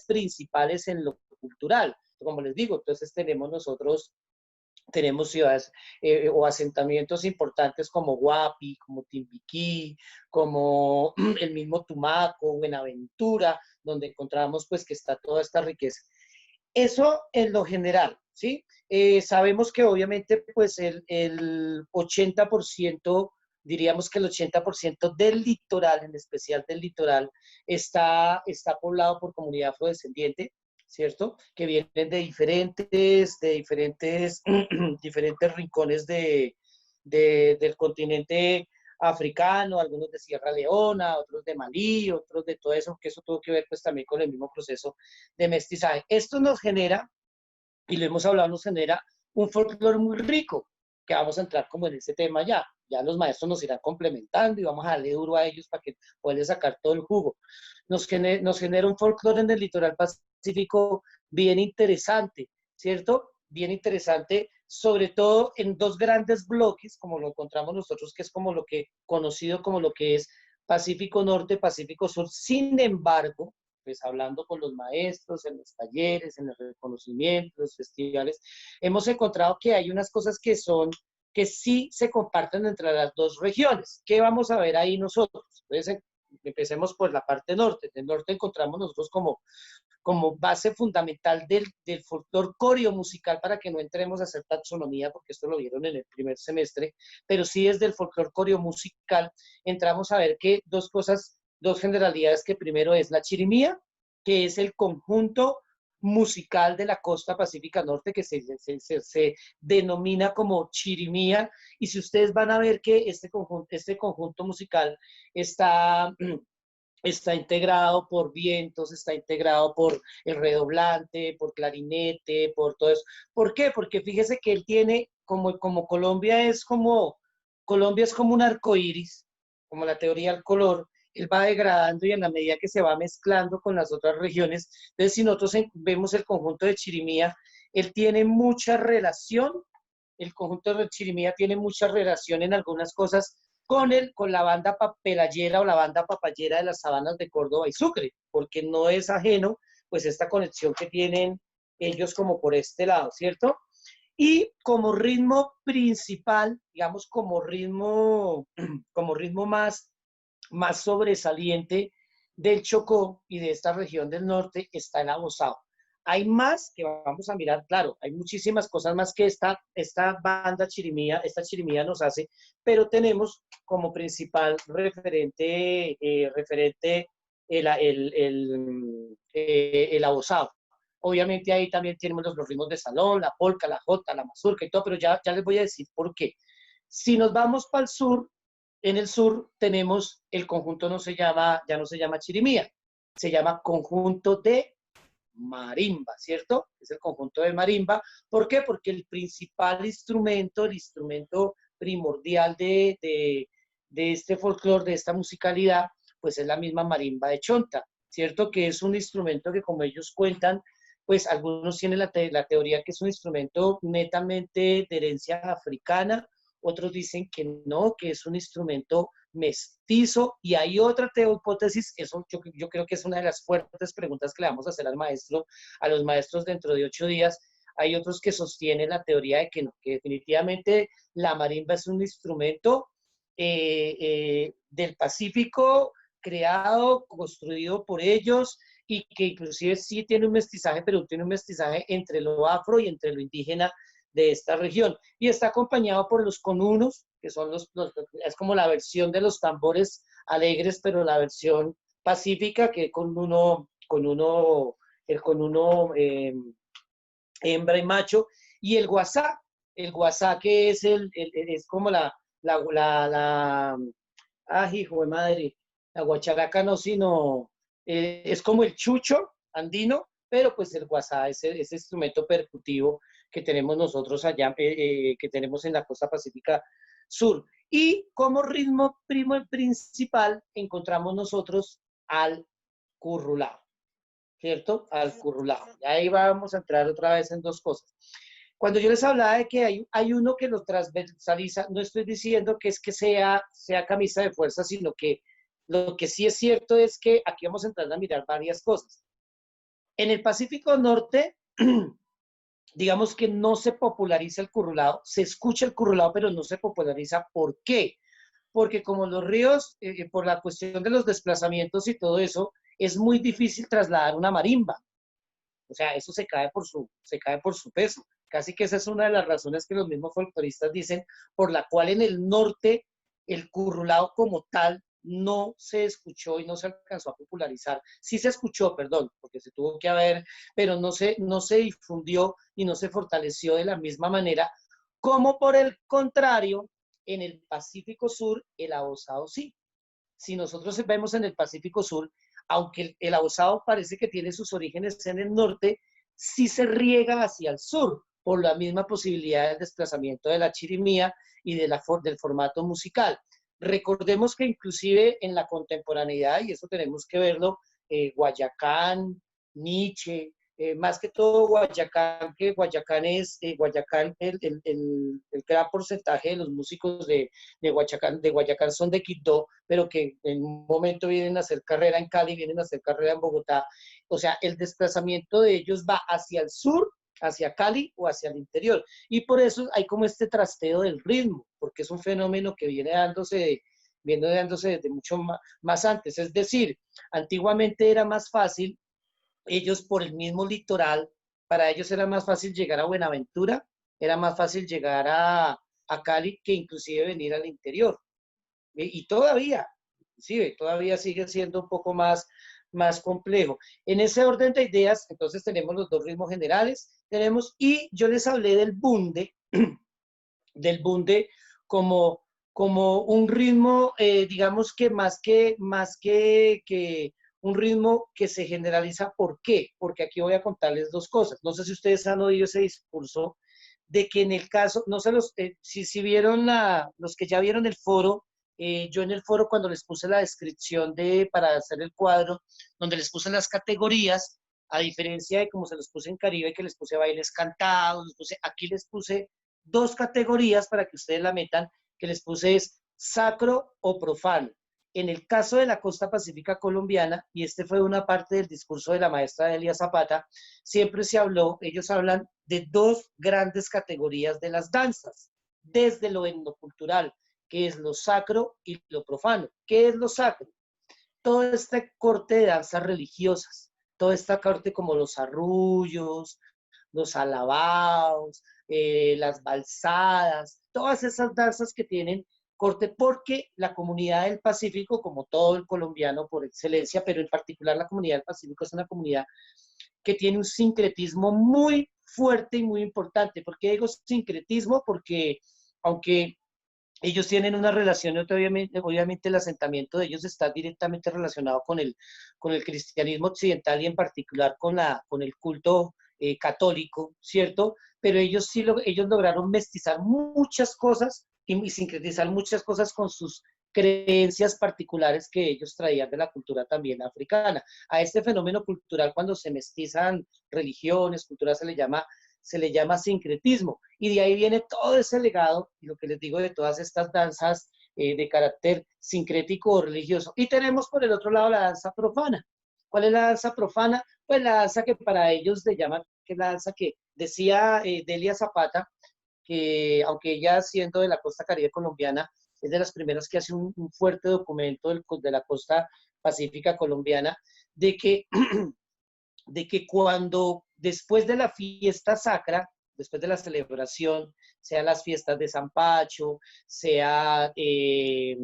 principales en lo cultural. Como les digo, entonces tenemos ciudades o asentamientos importantes como Guapi, como Timbiquí, como el mismo Tumaco, Buenaventura, donde encontramos pues que está toda esta riqueza. Eso en lo general, ¿sí? Sabemos que obviamente pues el 80%, diríamos que el 80% del litoral, en especial del litoral, está poblado por comunidad afrodescendiente, ¿cierto? Que vienen de diferentes, diferentes rincones del continente africano, algunos de Sierra Leona, otros de Malí, otros de todo eso, que eso tuvo que ver pues también con el mismo proceso de mestizaje. Esto nos genera, y lo hemos hablado, nos genera un folclore muy rico, que vamos a entrar como en ese tema ya. Ya los maestros nos irán complementando y vamos a darle duro a ellos para que puedan sacar todo el jugo. Nos genera un folclore en el litoral pacífico bien interesante, ¿cierto? Bien interesante, sobre todo en dos grandes bloques, como lo encontramos nosotros, que es como lo que conocido como lo que es Pacífico Norte, Pacífico Sur. Sin embargo, pues hablando con los maestros, en los talleres, en el reconocimiento, los festivales, hemos encontrado que hay unas cosas que sí se comparten entre las dos regiones. ¿Qué vamos a ver ahí nosotros? Entonces, empecemos por la parte norte. En el norte encontramos nosotros como base fundamental del folclore coreo-musical, para que no entremos a hacer taxonomía, porque esto lo vieron en el primer semestre, pero sí desde el folclore coreo-musical entramos a ver que dos cosas, dos generalidades, que primero es la chirimía, que es el conjunto musical de la costa pacífica norte, que se denomina como chirimía, y si ustedes van a ver que este conjunto musical está integrado por vientos, está integrado por el redoblante, por clarinete, por todo eso. ¿Por qué? Porque fíjese que él tiene, como Colombia es como un arco iris, como la teoría del color, él va degradando y en la medida que se va mezclando con las otras regiones, entonces si nosotros vemos el conjunto de Chirimía, él tiene mucha relación, el conjunto de Chirimía tiene mucha relación en algunas cosas con la banda papelallera o la banda papayera de las sabanas de Córdoba y Sucre, porque no es ajeno pues esta conexión que tienen ellos como por este lado, ¿cierto? Y como ritmo principal, digamos como ritmo más sobresaliente del Chocó y de esta región del norte, está el abosado. Hay más que vamos a mirar, claro, hay muchísimas cosas más que esta banda chirimía, esta chirimía nos hace, pero tenemos como principal referente el abosado. Obviamente ahí también tenemos los ritmos de salón, la polca, la jota, la mazurca y todo, pero ya les voy a decir por qué. Si nos vamos para el sur, en el sur tenemos el conjunto, ya no se llama chirimía, se llama conjunto de marimba, ¿cierto? Es el conjunto de marimba. ¿Por qué? Porque el principal instrumento, el instrumento primordial de este folclore, de esta musicalidad, pues es la misma marimba de Chonta, ¿cierto? Que es un instrumento que, como ellos cuentan, pues algunos tienen la teoría que es un instrumento netamente de herencia africana, otros dicen que no, que es un instrumento mestizo, y hay otra hipótesis, eso yo creo que es una de las fuertes preguntas que le vamos a hacer a los maestros dentro de 8 días. Hay otros que sostienen la teoría de que no, que definitivamente la marimba es un instrumento del Pacífico, creado, construido por ellos, y que inclusive sí tiene un mestizaje, pero tiene un mestizaje entre lo afro y entre lo indígena de esta región, y está acompañado por los conunos, que son es como la versión de los tambores alegres, pero la versión pacífica, que con uno hembra y macho, y el guasá que es como hijo de madre, la guacharaca no, sino, es como el chucho andino, pero pues el guasá es ese instrumento percutivo que tenemos nosotros allá, que tenemos en la costa pacífica sur. Y como ritmo principal encontramos nosotros al currulao, ¿cierto? Al currulao. Y ahí vamos a entrar otra vez en dos cosas. Cuando yo les hablaba de que hay uno que lo transversaliza, no estoy diciendo que es que sea camisa de fuerza, sino que lo que sí es cierto es que aquí vamos a entrar a mirar varias cosas. En el Pacífico Norte, digamos que no se populariza el currulao, se escucha el currulao, pero no se populariza. ¿Por qué? Porque como los ríos, por la cuestión de los desplazamientos y todo eso, es muy difícil trasladar una marimba. O sea, eso se cae por su peso. Casi que esa es una de las razones que los mismos folcloristas dicen, por la cual en el norte el currulao como tal no se escuchó y no se alcanzó a popularizar. Sí se escuchó, perdón, porque se tuvo que haber, pero no se difundió y no se fortaleció de la misma manera, como por el contrario, en el Pacífico Sur, el abosado sí. Si nosotros vemos en el Pacífico Sur, aunque el abosado parece que tiene sus orígenes en el norte, sí se riega hacia el sur por la misma posibilidad del desplazamiento de la chirimía y del formato musical. Recordemos que inclusive en la contemporaneidad, y eso tenemos que verlo, Guayacán, Nietzsche, más que todo Guayacán, que Guayacán es, Guayacán, el gran porcentaje de los músicos de Guayacán son de Quito, pero que en un momento vienen a hacer carrera en Cali, vienen a hacer carrera en Bogotá. O sea, el desplazamiento de ellos va hacia el sur, hacia Cali o hacia el interior. Y por eso hay como este trasteo del ritmo, porque es un fenómeno que viene dándose desde mucho más antes. Es decir, antiguamente era más fácil, ellos por el mismo litoral, para ellos era más fácil llegar a Buenaventura, era más fácil llegar a Cali que inclusive venir al interior. Y todavía, inclusive, todavía sigue siendo un poco más complejo. En ese orden de ideas, entonces tenemos los dos ritmos generales, y yo les hablé del bunde como un ritmo, digamos que más que un ritmo que se generaliza. ¿Por qué? Porque aquí voy a contarles dos cosas. No sé si ustedes han oído ese discurso de que en el caso, no sé si vieron los que ya vieron el foro, yo en el foro cuando les puse la descripción para hacer el cuadro, donde les puse las categorías, a diferencia de como se los puse en Caribe, que les puse bailes cantados, aquí les puse dos categorías para que ustedes la metan, que les puse es sacro o profano. En el caso de la costa pacífica colombiana, y este fue una parte del discurso de la maestra Delia Zapata, siempre se habló, ellos hablan de dos grandes categorías de las danzas, desde lo etnocultural, que es lo sacro y lo profano. ¿Qué es lo sacro? Todo este corte de danzas religiosas, toda esta corte como los arrullos, los alabados, las balsadas, todas esas danzas que tienen corte, porque la comunidad del Pacífico, como todo el colombiano por excelencia, pero en particular la comunidad del Pacífico es una comunidad que tiene un sincretismo muy fuerte y muy importante. ¿Por qué digo sincretismo? Porque aunque ellos tienen una relación, obviamente el asentamiento de ellos está directamente relacionado con el cristianismo occidental y en particular con el culto católico, ¿cierto? Pero ellos lograron mestizar muchas cosas y sincretizar muchas cosas con sus creencias particulares que ellos traían de la cultura también africana. A este fenómeno cultural, cuando se mestizan religiones, culturas, se le llama sincretismo. Y de ahí viene todo ese legado, y lo que les digo de todas estas danzas de carácter sincrético o religioso. Y tenemos por el otro lado la danza profana. ¿Cuál es la danza profana? Pues la danza que para ellos le llaman, que es la danza que decía Delia Zapata, que aunque ella siendo de la costa caribe colombiana, es de las primeras que hace un fuerte documento de la costa pacífica colombiana, de que cuando después de la fiesta sacra, después de la celebración, sea las fiestas de San Pacho, sea, eh,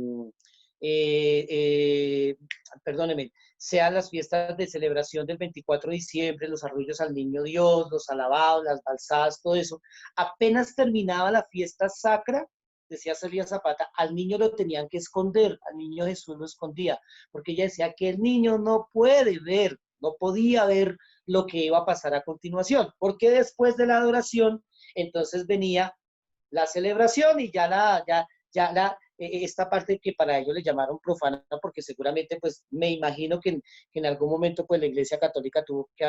perdóneme, sean las fiestas de celebración del 24 de diciembre, los arrullos al Niño Dios, los alabados, las balsadas, todo eso, apenas terminaba la fiesta sacra, decía Celia Zapata, al niño lo tenían que esconder, al niño Jesús lo escondía, porque ella decía que el niño no puede ver, no podía ver lo que iba a pasar a continuación, porque después de la adoración, entonces venía la celebración y esta parte que para ellos le llamaron profana, porque seguramente, pues, me imagino que en algún momento, pues, la Iglesia Católica tuvo que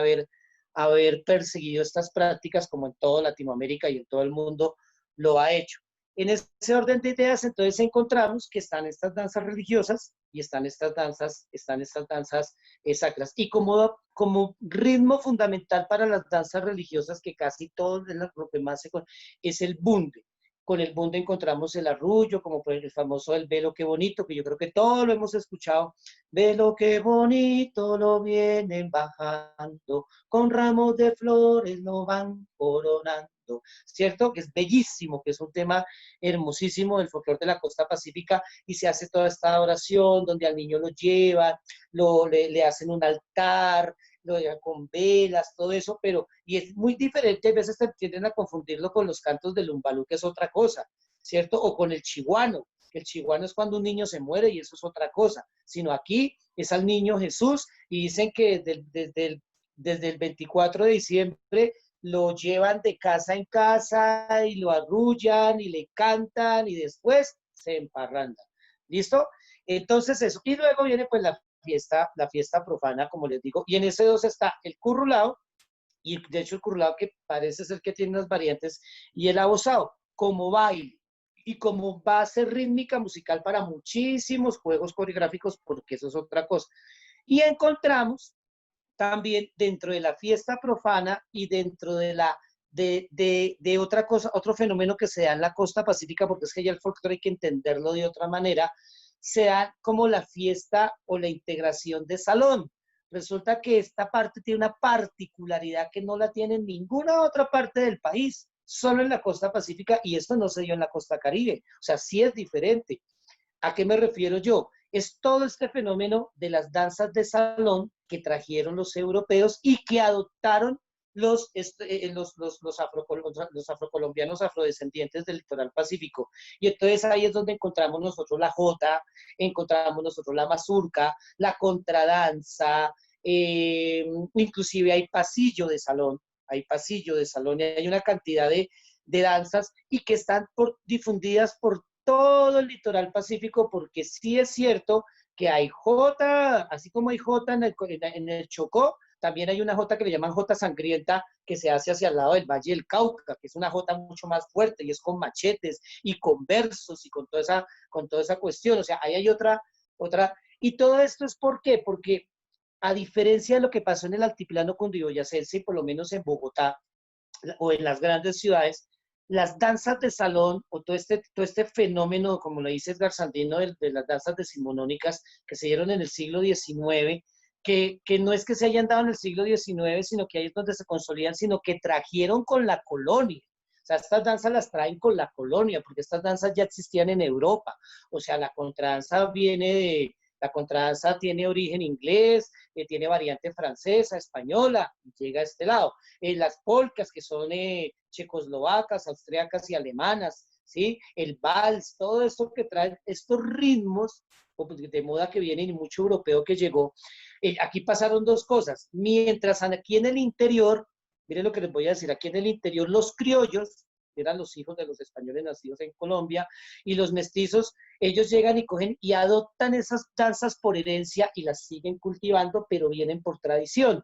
haber perseguido estas prácticas, como en toda Latinoamérica y en todo el mundo lo ha hecho. En ese orden de ideas, entonces encontramos que están estas danzas religiosas y están estas danzas sacras. Y como ritmo fundamental para las danzas religiosas, que casi todo lo que más es el bunde. Con el bunde encontramos el arrullo, como por el famoso El velo qué bonito, que yo creo que todos lo hemos escuchado. Velo qué bonito lo vienen bajando, con ramos de flores lo van coronando, ¿cierto? Que es bellísimo, que es un tema hermosísimo del folclore de la costa pacífica, y se hace toda esta oración donde al niño lo llevan, le hacen un altar, lo llevan con velas, todo eso, pero, y es muy diferente, a veces te tienden a confundirlo con los cantos del umbalú, que es otra cosa, ¿cierto? O con el chihuano, que el chihuano es cuando un niño se muere y eso es otra cosa, sino aquí es al niño Jesús, y dicen que desde el 24 de diciembre lo llevan de casa en casa y lo arrullan y le cantan y después se emparrandan. ¿Listo? Entonces eso. Y luego viene pues la fiesta profana, como les digo, y en ese dos está el currulao, y de hecho el currulao que parece ser que tiene unas variantes, y el abosao, como baile, y como base rítmica musical para muchísimos juegos coreográficos, porque eso es otra cosa. Y encontramos también dentro de la fiesta profana y dentro de otra cosa, otro fenómeno que se da en la costa pacífica, porque es que ya el folclore hay que entenderlo de otra manera, se da como la fiesta o la integración de salón. Resulta que esta parte tiene una particularidad que no la tiene en ninguna otra parte del país, solo en la costa pacífica, y esto no se dio en la costa caribe, o sea, sí es diferente. ¿A qué me refiero yo? Es todo este fenómeno de las danzas de salón que trajeron los europeos y que adoptaron los afrocolombianos afrodescendientes del litoral pacífico. Y entonces ahí es donde encontramos nosotros la jota, encontramos nosotros la mazurca, la contradanza, inclusive hay pasillo de salón y hay una cantidad de danzas y que están difundidas por todo el litoral pacífico, porque sí es cierto que hay jota, así como hay jota en el Chocó, también hay una jota que le llaman jota sangrienta, que se hace hacia el lado del Valle del Cauca, que es una jota mucho más fuerte y es con machetes y con versos y con toda esa cuestión. O sea, ahí hay otra. Y todo esto es ¿por qué? Porque a diferencia de lo que pasó en el altiplano cundiboyacense, y por lo menos en Bogotá o en las grandes ciudades, las danzas de salón o todo este fenómeno, como lo dice Edgar Sandino, de las danzas decimonónicas que se dieron en el siglo XIX, que no es que se hayan dado en el siglo XIX, sino que ahí es donde se consolidan, sino que trajeron con la colonia. O sea, estas danzas las traen con la colonia, porque estas danzas ya existían en Europa. O sea, la contradanza tiene origen inglés, tiene variante francesa, española, y llega a este lado. Las polcas, que son checoslovacas, austriacas y alemanas, ¿sí? El vals, todo esto que traen, estos ritmos de moda que vienen y mucho europeo que llegó. Aquí pasaron dos cosas. Mientras aquí en el interior, miren lo que les voy a decir, aquí en el interior los criollos, que eran los hijos de los españoles nacidos en Colombia, y los mestizos, ellos llegan y cogen y adoptan esas danzas por herencia y las siguen cultivando, pero vienen por tradición.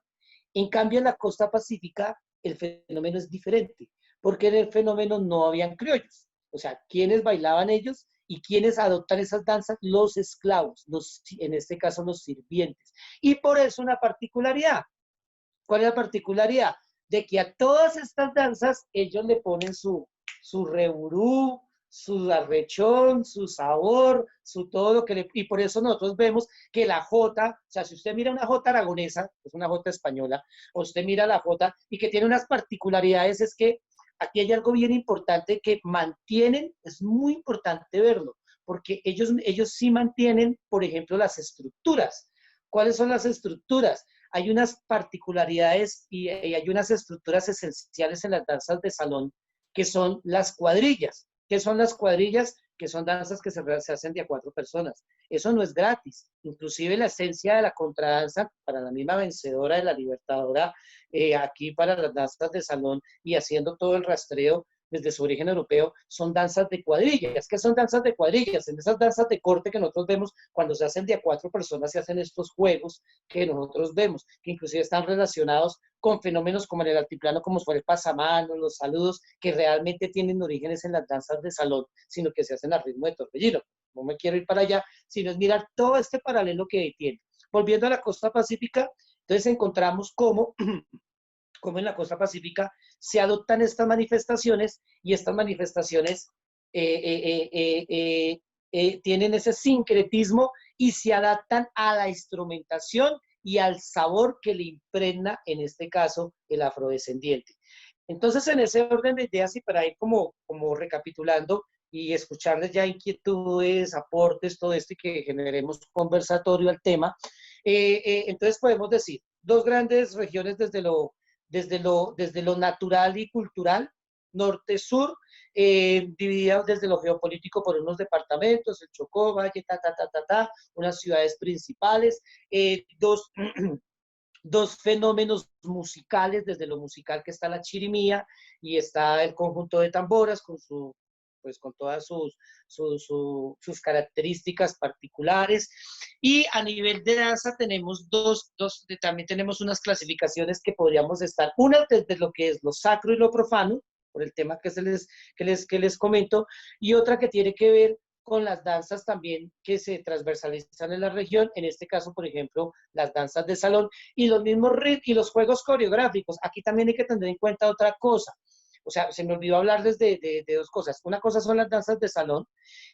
En cambio, en la costa pacífica, el fenómeno es diferente, porque en el fenómeno no habían criollos. O sea, ¿quiénes bailaban ellos? ¿Y quiénes adoptan esas danzas? Los esclavos, en este caso los sirvientes. Y por eso una particularidad. ¿Cuál es la particularidad? De que a todas estas danzas ellos le ponen su reburú, su arrechón, su sabor, su todo lo que le... Y por eso nosotros vemos que la jota, o sea, si usted mira una jota aragonesa, que es una jota española, o usted mira la jota y que tiene unas particularidades, es que aquí hay algo bien importante que mantienen, es muy importante verlo, porque ellos sí mantienen, por ejemplo, las estructuras. ¿Cuáles son las estructuras? Hay unas particularidades y hay unas estructuras esenciales en las danzas de salón, que son las cuadrillas. ¿Qué son las cuadrillas? Que son danzas que se hacen de a 4 personas. Eso no es gratis. Inclusive la esencia de la contradanza, para la misma vencedora de la Libertadora, aquí para las danzas de salón y haciendo todo el rastreo, desde su origen europeo, son danzas de cuadrillas. ¿Qué son danzas de cuadrillas? En esas danzas de corte que nosotros vemos, cuando se hacen de a 4 personas, se hacen estos juegos que nosotros vemos, que inclusive están relacionados con fenómenos como en el altiplano, como fue el pasamanos, los saludos, que realmente tienen orígenes en las danzas de salón, sino que se hacen a ritmo de torbellino. No me quiero ir para allá, sino es mirar todo este paralelo que tiene. Volviendo a la costa pacífica, entonces encontramos cómo en la costa pacífica se adoptan estas manifestaciones y estas manifestaciones eh, eh, eh, eh, tienen ese sincretismo y se adaptan a la instrumentación y al sabor que le impregna, en este caso, el afrodescendiente. Entonces, en ese orden de ideas y para ir como recapitulando y escucharles ya inquietudes, aportes, todo esto y que generemos conversatorio al tema, entonces podemos decir, dos grandes regiones desde lo natural y cultural, norte-sur, divididas desde lo geopolítico por unos departamentos, el Chocó, Valle, unas ciudades principales, dos, dos fenómenos musicales, desde lo musical que está la chirimía y está el conjunto de tamboras con pues con todas sus características particulares. Y a nivel de danza tenemos también tenemos unas clasificaciones que podríamos estar, una desde lo que es lo sacro y lo profano, por el tema que les comento, y otra que tiene que ver con las danzas también que se transversalizan en la región, en este caso, por ejemplo, las danzas de salón y los mismos ritmos y los juegos coreográficos. Aquí también hay que tener en cuenta otra cosa. O sea, se me olvidó hablarles de dos cosas. Una cosa son las danzas de salón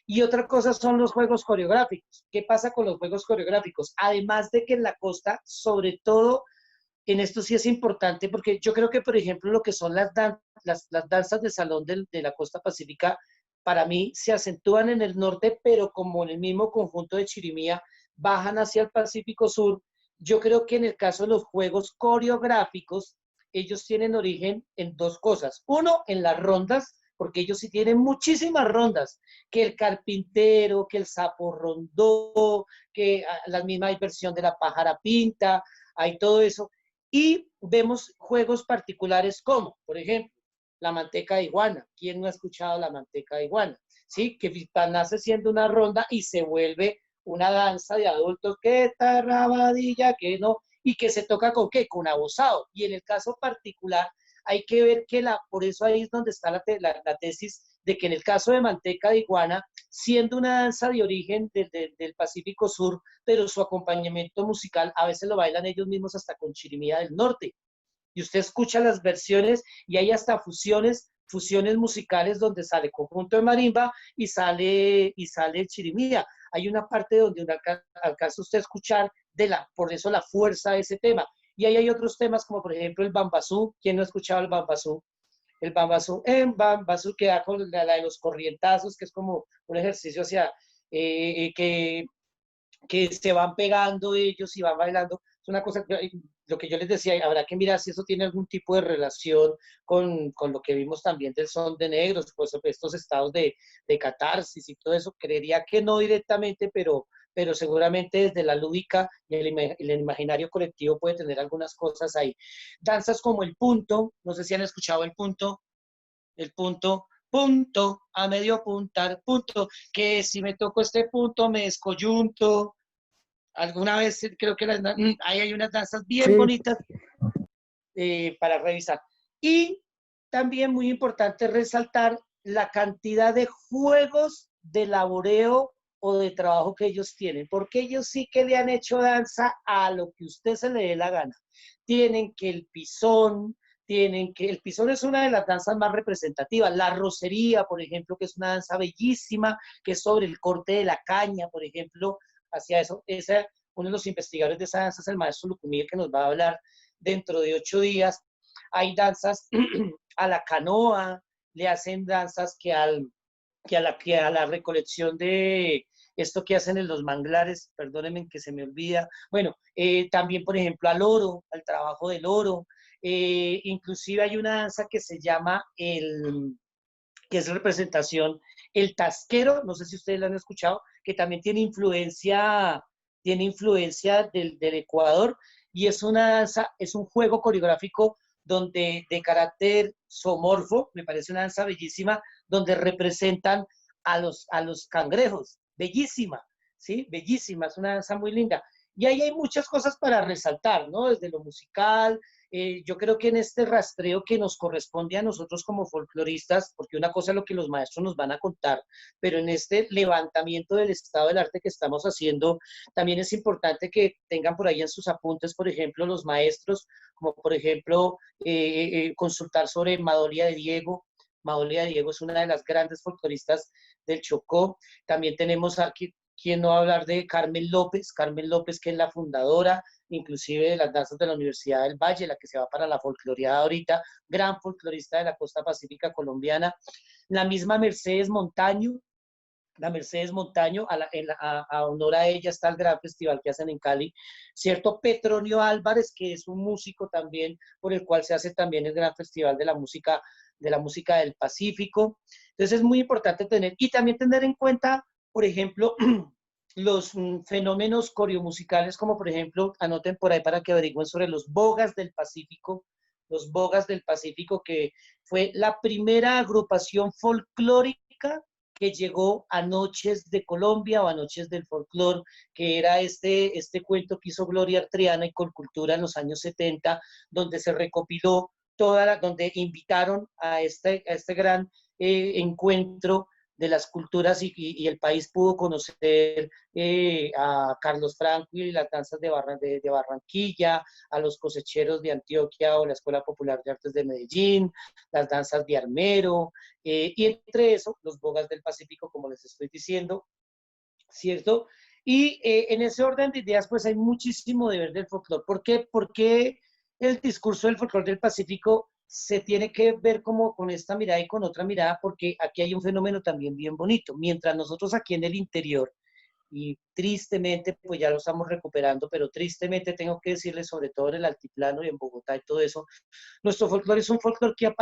y otra cosa son los juegos coreográficos. ¿Qué pasa con los juegos coreográficos? Además de que en la costa, sobre todo, en esto sí es importante, porque yo creo que, por ejemplo, lo que son las danzas de salón de la costa pacífica, para mí se acentúan en el norte, pero como en el mismo conjunto de Chirimía, bajan hacia el Pacífico Sur. Yo creo que en el caso de los juegos coreográficos, ellos tienen origen en dos cosas. Uno, en las rondas, porque ellos sí tienen muchísimas rondas, que el carpintero, que el sapo rondó, que la misma versión de la pájara pinta, hay todo eso. Y vemos juegos particulares como, por ejemplo, la manteca de iguana. ¿Quién no ha escuchado la manteca de iguana? ¿Sí? Que nace siendo una ronda y se vuelve una danza de adultos, que tarrabadilla, que no, y que se toca con qué, con abosado. Y en el caso particular, hay que ver que por eso ahí es donde está la tesis de que en el caso de manteca de iguana, siendo una danza de origen del Pacífico Sur, pero su acompañamiento musical a veces lo bailan ellos mismos hasta con chirimía del norte. Y usted escucha las versiones y hay hasta fusiones musicales donde sale conjunto de marimba y sale chirimía. Hay una parte donde alcanza usted a escuchar por eso la fuerza de ese tema. Y ahí hay otros temas como por ejemplo el bambasú. ¿Quién no ha escuchado el bambasú? El bambasú que da con la de los corrientazos, que es como un ejercicio que se van pegando ellos y van bailando. Es una cosa, lo que yo les decía, habrá que mirar si eso tiene algún tipo de relación con lo que vimos también del son de negros, pues estos estados de catarsis y todo eso. Creería que no directamente, pero seguramente desde la lúdica y el imaginario colectivo puede tener algunas cosas ahí. Danzas como el punto, no sé si han escuchado el punto, punto, a medio puntar, punto, que si me toco este punto me descoyunto. Alguna vez creo que ahí hay unas danzas bien Sí, bonitas para revisar. Y también muy importante resaltar la cantidad de juegos de laboreo o de trabajo que ellos tienen, porque ellos sí que le han hecho danza a lo que usted se le dé la gana. Tienen que el pisón, el pisón es una de las danzas más representativas, la rocería, por ejemplo, que es una danza bellísima, que es sobre el corte de la caña, por ejemplo, hacia eso. Uno de los investigadores de esa danza es el maestro Lucumí, que nos va a hablar dentro de 8 días. Hay danzas a la canoa, le hacen danzas que a la recolección de esto que hacen en los manglares, perdónenme que se me olvida. Bueno, también, por ejemplo, al oro, al trabajo del oro. Inclusive hay una danza que se llama que es representación, el tasquero, no sé si ustedes lo han escuchado, que también tiene influencia del Ecuador, y es una danza, es un juego coreográfico donde de carácter zoomorfo, me parece una danza bellísima, donde representan a los cangrejos, bellísima, ¿sí? Bellísima, es una danza muy linda. Y ahí hay muchas cosas para resaltar, ¿no? Desde lo musical, yo creo que en este rastreo que nos corresponde a nosotros como folcloristas, porque una cosa es lo que los maestros nos van a contar, pero en este levantamiento del estado del arte que estamos haciendo, también es importante que tengan por ahí en sus apuntes, por ejemplo, los maestros, como por ejemplo, consultar sobre Madolia de Diego. Madolia de Diego es una de las grandes folcloristas del Chocó. También tenemos aquí, quien no va a hablar de Carmen López, que es la fundadora, inclusive de las danzas de la Universidad del Valle, la que se va para la folcloreada ahorita, gran folclorista de la costa pacífica colombiana. La misma Mercedes Montaño, a honor a ella está el gran festival que hacen en Cali, ¿cierto? Petronio Álvarez, que es un músico también, por el cual se hace también el gran festival de la música del Pacífico. Entonces es muy importante tener, y también tener en cuenta, por ejemplo, los fenómenos coreomusicales, como por ejemplo, anoten por ahí para que averigüen sobre los Bogas del Pacífico, que fue la primera agrupación folclórica que llegó a Noches de Colombia o a Noches del Folclor, que era este cuento que hizo Gloria Artriana y Colcultura en los años 70, donde se recopiló donde invitaron a este gran encuentro de las culturas y el país pudo conocer a Carlos Franco y las danzas de Barranquilla, a los cosecheros de Antioquia o la Escuela Popular de Artes de Medellín, las danzas de Armero, y entre eso, los bogas del Pacífico, como les estoy diciendo, ¿cierto? Y en ese orden de ideas, pues hay muchísimo de ver del folclore. ¿Por qué el discurso del folclore del Pacífico se tiene que ver como con esta mirada y con otra mirada? Porque aquí hay un fenómeno también bien bonito. Mientras nosotros aquí en el interior, y tristemente, pues ya lo estamos recuperando, pero tristemente tengo que decirles, sobre todo en el altiplano y en Bogotá y todo eso, nuestro folclore es un folclore que ha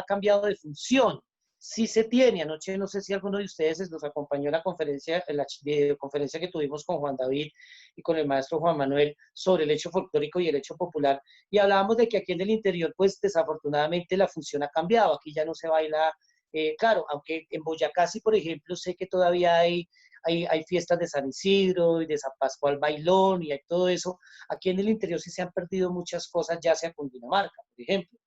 cambiado de función. Sí se tiene. Anoche no sé si alguno de ustedes nos acompañó en la videoconferencia que tuvimos con Juan David y con el maestro Juan Manuel sobre el hecho folclórico y el hecho popular. Y hablábamos de que aquí en el interior, pues desafortunadamente la función ha cambiado. Aquí ya no se baila, claro, aunque en Boyacá sí, por ejemplo, sé que todavía hay fiestas de San Isidro y de San Pascual Bailón y hay todo eso. Aquí en el interior sí se han perdido muchas cosas, ya sea con Dinamarca, por ejemplo.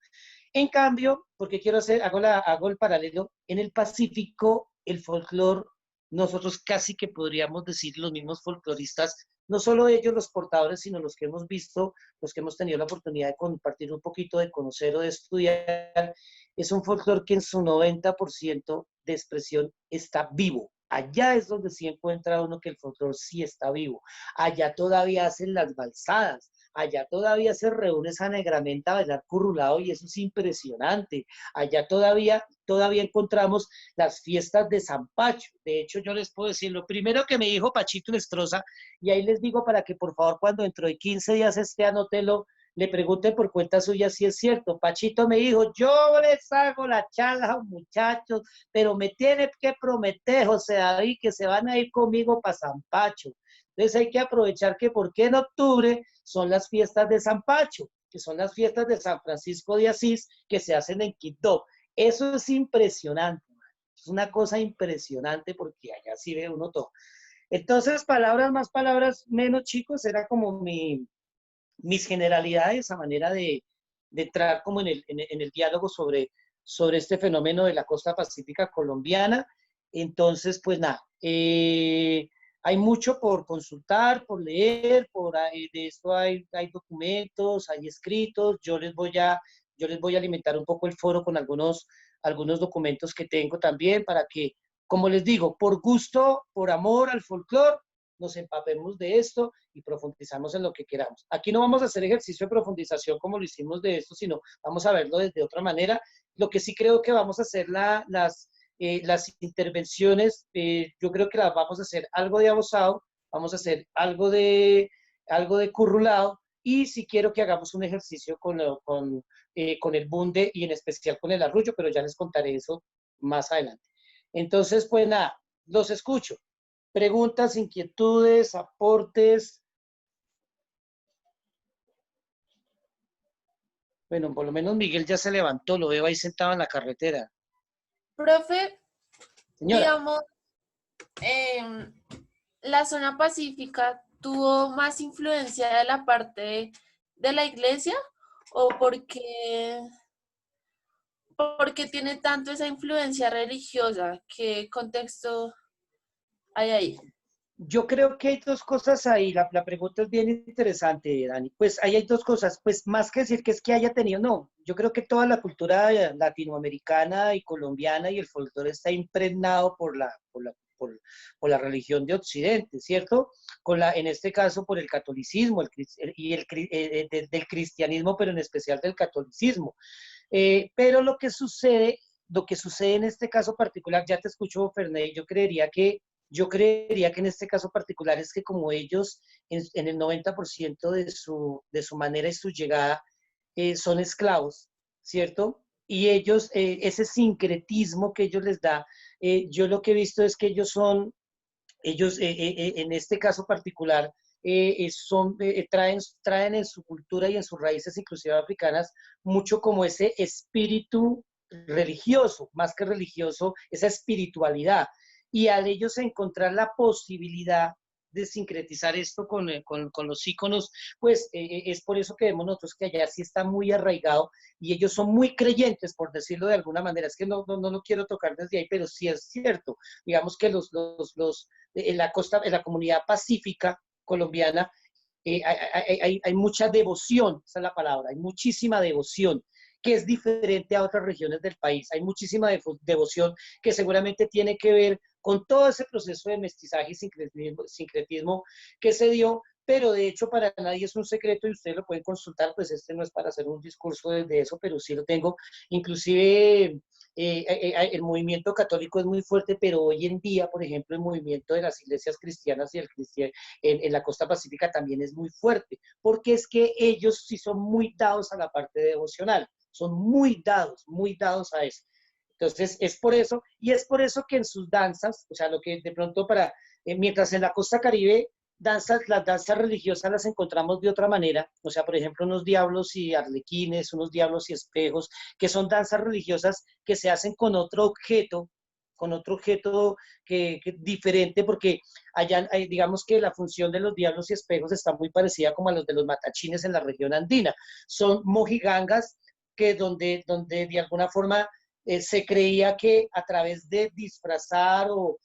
En cambio, porque quiero hacer, hago el paralelo, en el Pacífico, el folclore, nosotros casi que podríamos decir los mismos folcloristas, no solo ellos los portadores, sino los que hemos visto, los que hemos tenido la oportunidad de compartir un poquito, de conocer o de estudiar, es un folclore que en su 90% de expresión está vivo. Allá es donde sí encuentra uno que el folclore sí está vivo. Allá todavía hacen las balsadas, allá todavía se reúne esa negramenta a bailar currulado y eso es impresionante. Allá todavía encontramos las fiestas de San Pacho. De hecho, yo les puedo decir, lo primero que me dijo Pachito Lestroza, y ahí les digo para que por favor cuando dentro de 15 días esté, anótelo, le pregunten por cuenta suya si es cierto. Pachito me dijo, yo les hago la charla, muchachos, pero me tiene que prometer, José David, que se van a ir conmigo para San Pacho. Entonces hay que aprovechar que porque en octubre son las fiestas de San Pacho, que son las fiestas de San Francisco de Asís, que se hacen en Quito. Eso es impresionante, es una cosa impresionante porque allá sí ve uno todo. Entonces, palabras más, palabras menos, chicos, era como mis generalidades a manera de entrar como en el diálogo sobre este fenómeno de la costa pacífica colombiana. Entonces, pues nada, hay mucho por consultar, por leer, de esto hay documentos, hay escritos, yo les voy a alimentar un poco el foro con algunos documentos que tengo también para que, como les digo, por gusto, por amor al folclore, nos empapemos de esto y profundizamos en lo que queramos. Aquí no vamos a hacer ejercicio de profundización como lo hicimos de esto, sino vamos a verlo desde otra manera. Lo que sí creo que vamos a hacer las intervenciones, yo creo que las vamos a hacer algo de abosado, vamos a hacer algo de currulado, y si quiero que hagamos un ejercicio con el bunde y en especial con el arrullo, pero ya les contaré eso más adelante. Entonces, pues nada, los escucho. Preguntas, inquietudes, aportes. Bueno, por lo menos Miguel ya se levantó, lo veo ahí sentado en la carretera. Profe, Señora, digamos, em, la zona pacífica tuvo más influencia de la parte de la iglesia o porque tiene tanto esa influencia religiosa. ¿Qué contexto hay ahí? yo creo que hay dos cosas ahí. La pregunta es bien interesante, Dani. Pues ahí hay dos cosas. Pues más que decir que es que haya tenido, no. Yo creo que toda la cultura latinoamericana y colombiana y el folclore está impregnado por la religión de Occidente, ¿cierto? En este caso, por el catolicismo del cristianismo, pero en especial del catolicismo. Pero lo que sucede en este caso particular, ya te escucho, Ferney, yo creería que en este caso particular es que como ellos en el 90% de su manera y su llegada son esclavos, ¿cierto? Y ellos, ese sincretismo que ellos les da, yo lo que he visto es que ellos en este caso particular, traen en su cultura y en sus raíces, inclusive africanas, mucho como ese espíritu religioso, más que religioso, esa espiritualidad. Y al ellos encontrar la posibilidad de sincretizar esto con los íconos, pues es por eso que vemos nosotros que allá sí está muy arraigado y ellos son muy creyentes, por decirlo de alguna manera. Es que no lo quiero tocar desde ahí, pero sí es cierto. Digamos que en la comunidad pacífica colombiana, hay mucha devoción, esa es la palabra, hay muchísima devoción, que es diferente a otras regiones del país. Hay muchísima devoción que seguramente tiene que ver con todo ese proceso de mestizaje y sincretismo que se dio, pero de hecho para nadie es un secreto y ustedes lo pueden consultar, pues este no es para hacer un discurso de eso, pero sí lo tengo. Inclusive el movimiento católico es muy fuerte, pero hoy en día, por ejemplo, el movimiento de las iglesias cristianas y en la costa pacífica también es muy fuerte, porque es que ellos sí son muy dados a la parte devocional, son muy dados a eso. Entonces, es por eso, y es por eso que en sus danzas, o sea, lo que de pronto mientras en la costa Caribe las danzas religiosas las encontramos de otra manera, o sea, por ejemplo, unos diablos y arlequines, unos diablos y espejos, que son danzas religiosas que se hacen con otro objeto diferente, porque allá digamos que la función de los diablos y espejos está muy parecida como a los de los matachines en la región andina. Son mojigangas que donde de alguna forma se creía que a través de disfrazar o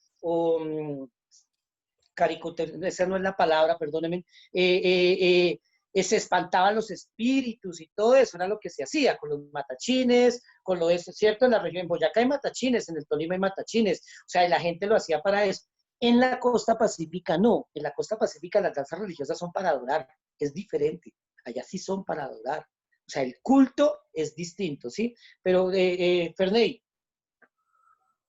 esa no es la palabra, perdónenme, se espantaban los espíritus y todo eso, era lo que se hacía con los matachines, con lo eso, ¿cierto? En la región, en Boyacá hay matachines, en el Tolima hay matachines, o sea, la gente lo hacía para eso. En la costa pacífica no, en la costa pacífica las danzas religiosas son para adorar, es diferente, allá sí son para adorar, o sea, el culto es distinto, ¿sí? Pero, Ferney,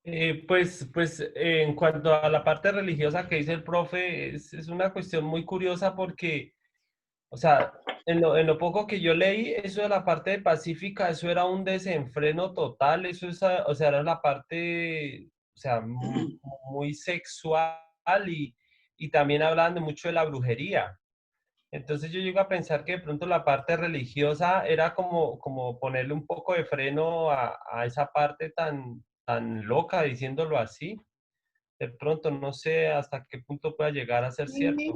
En cuanto a la parte religiosa que dice el profe, es una cuestión muy curiosa porque, o sea, en lo poco que yo leí, eso de la parte de pacífica, eso era un desenfreno total, o sea, era la parte, o sea, muy sexual y también hablaban de mucho de la brujería. Entonces yo llego a pensar que de pronto la parte religiosa era como ponerle un poco de freno a esa parte tan loca, diciéndolo así. De pronto no sé hasta qué punto pueda llegar a ser cierto.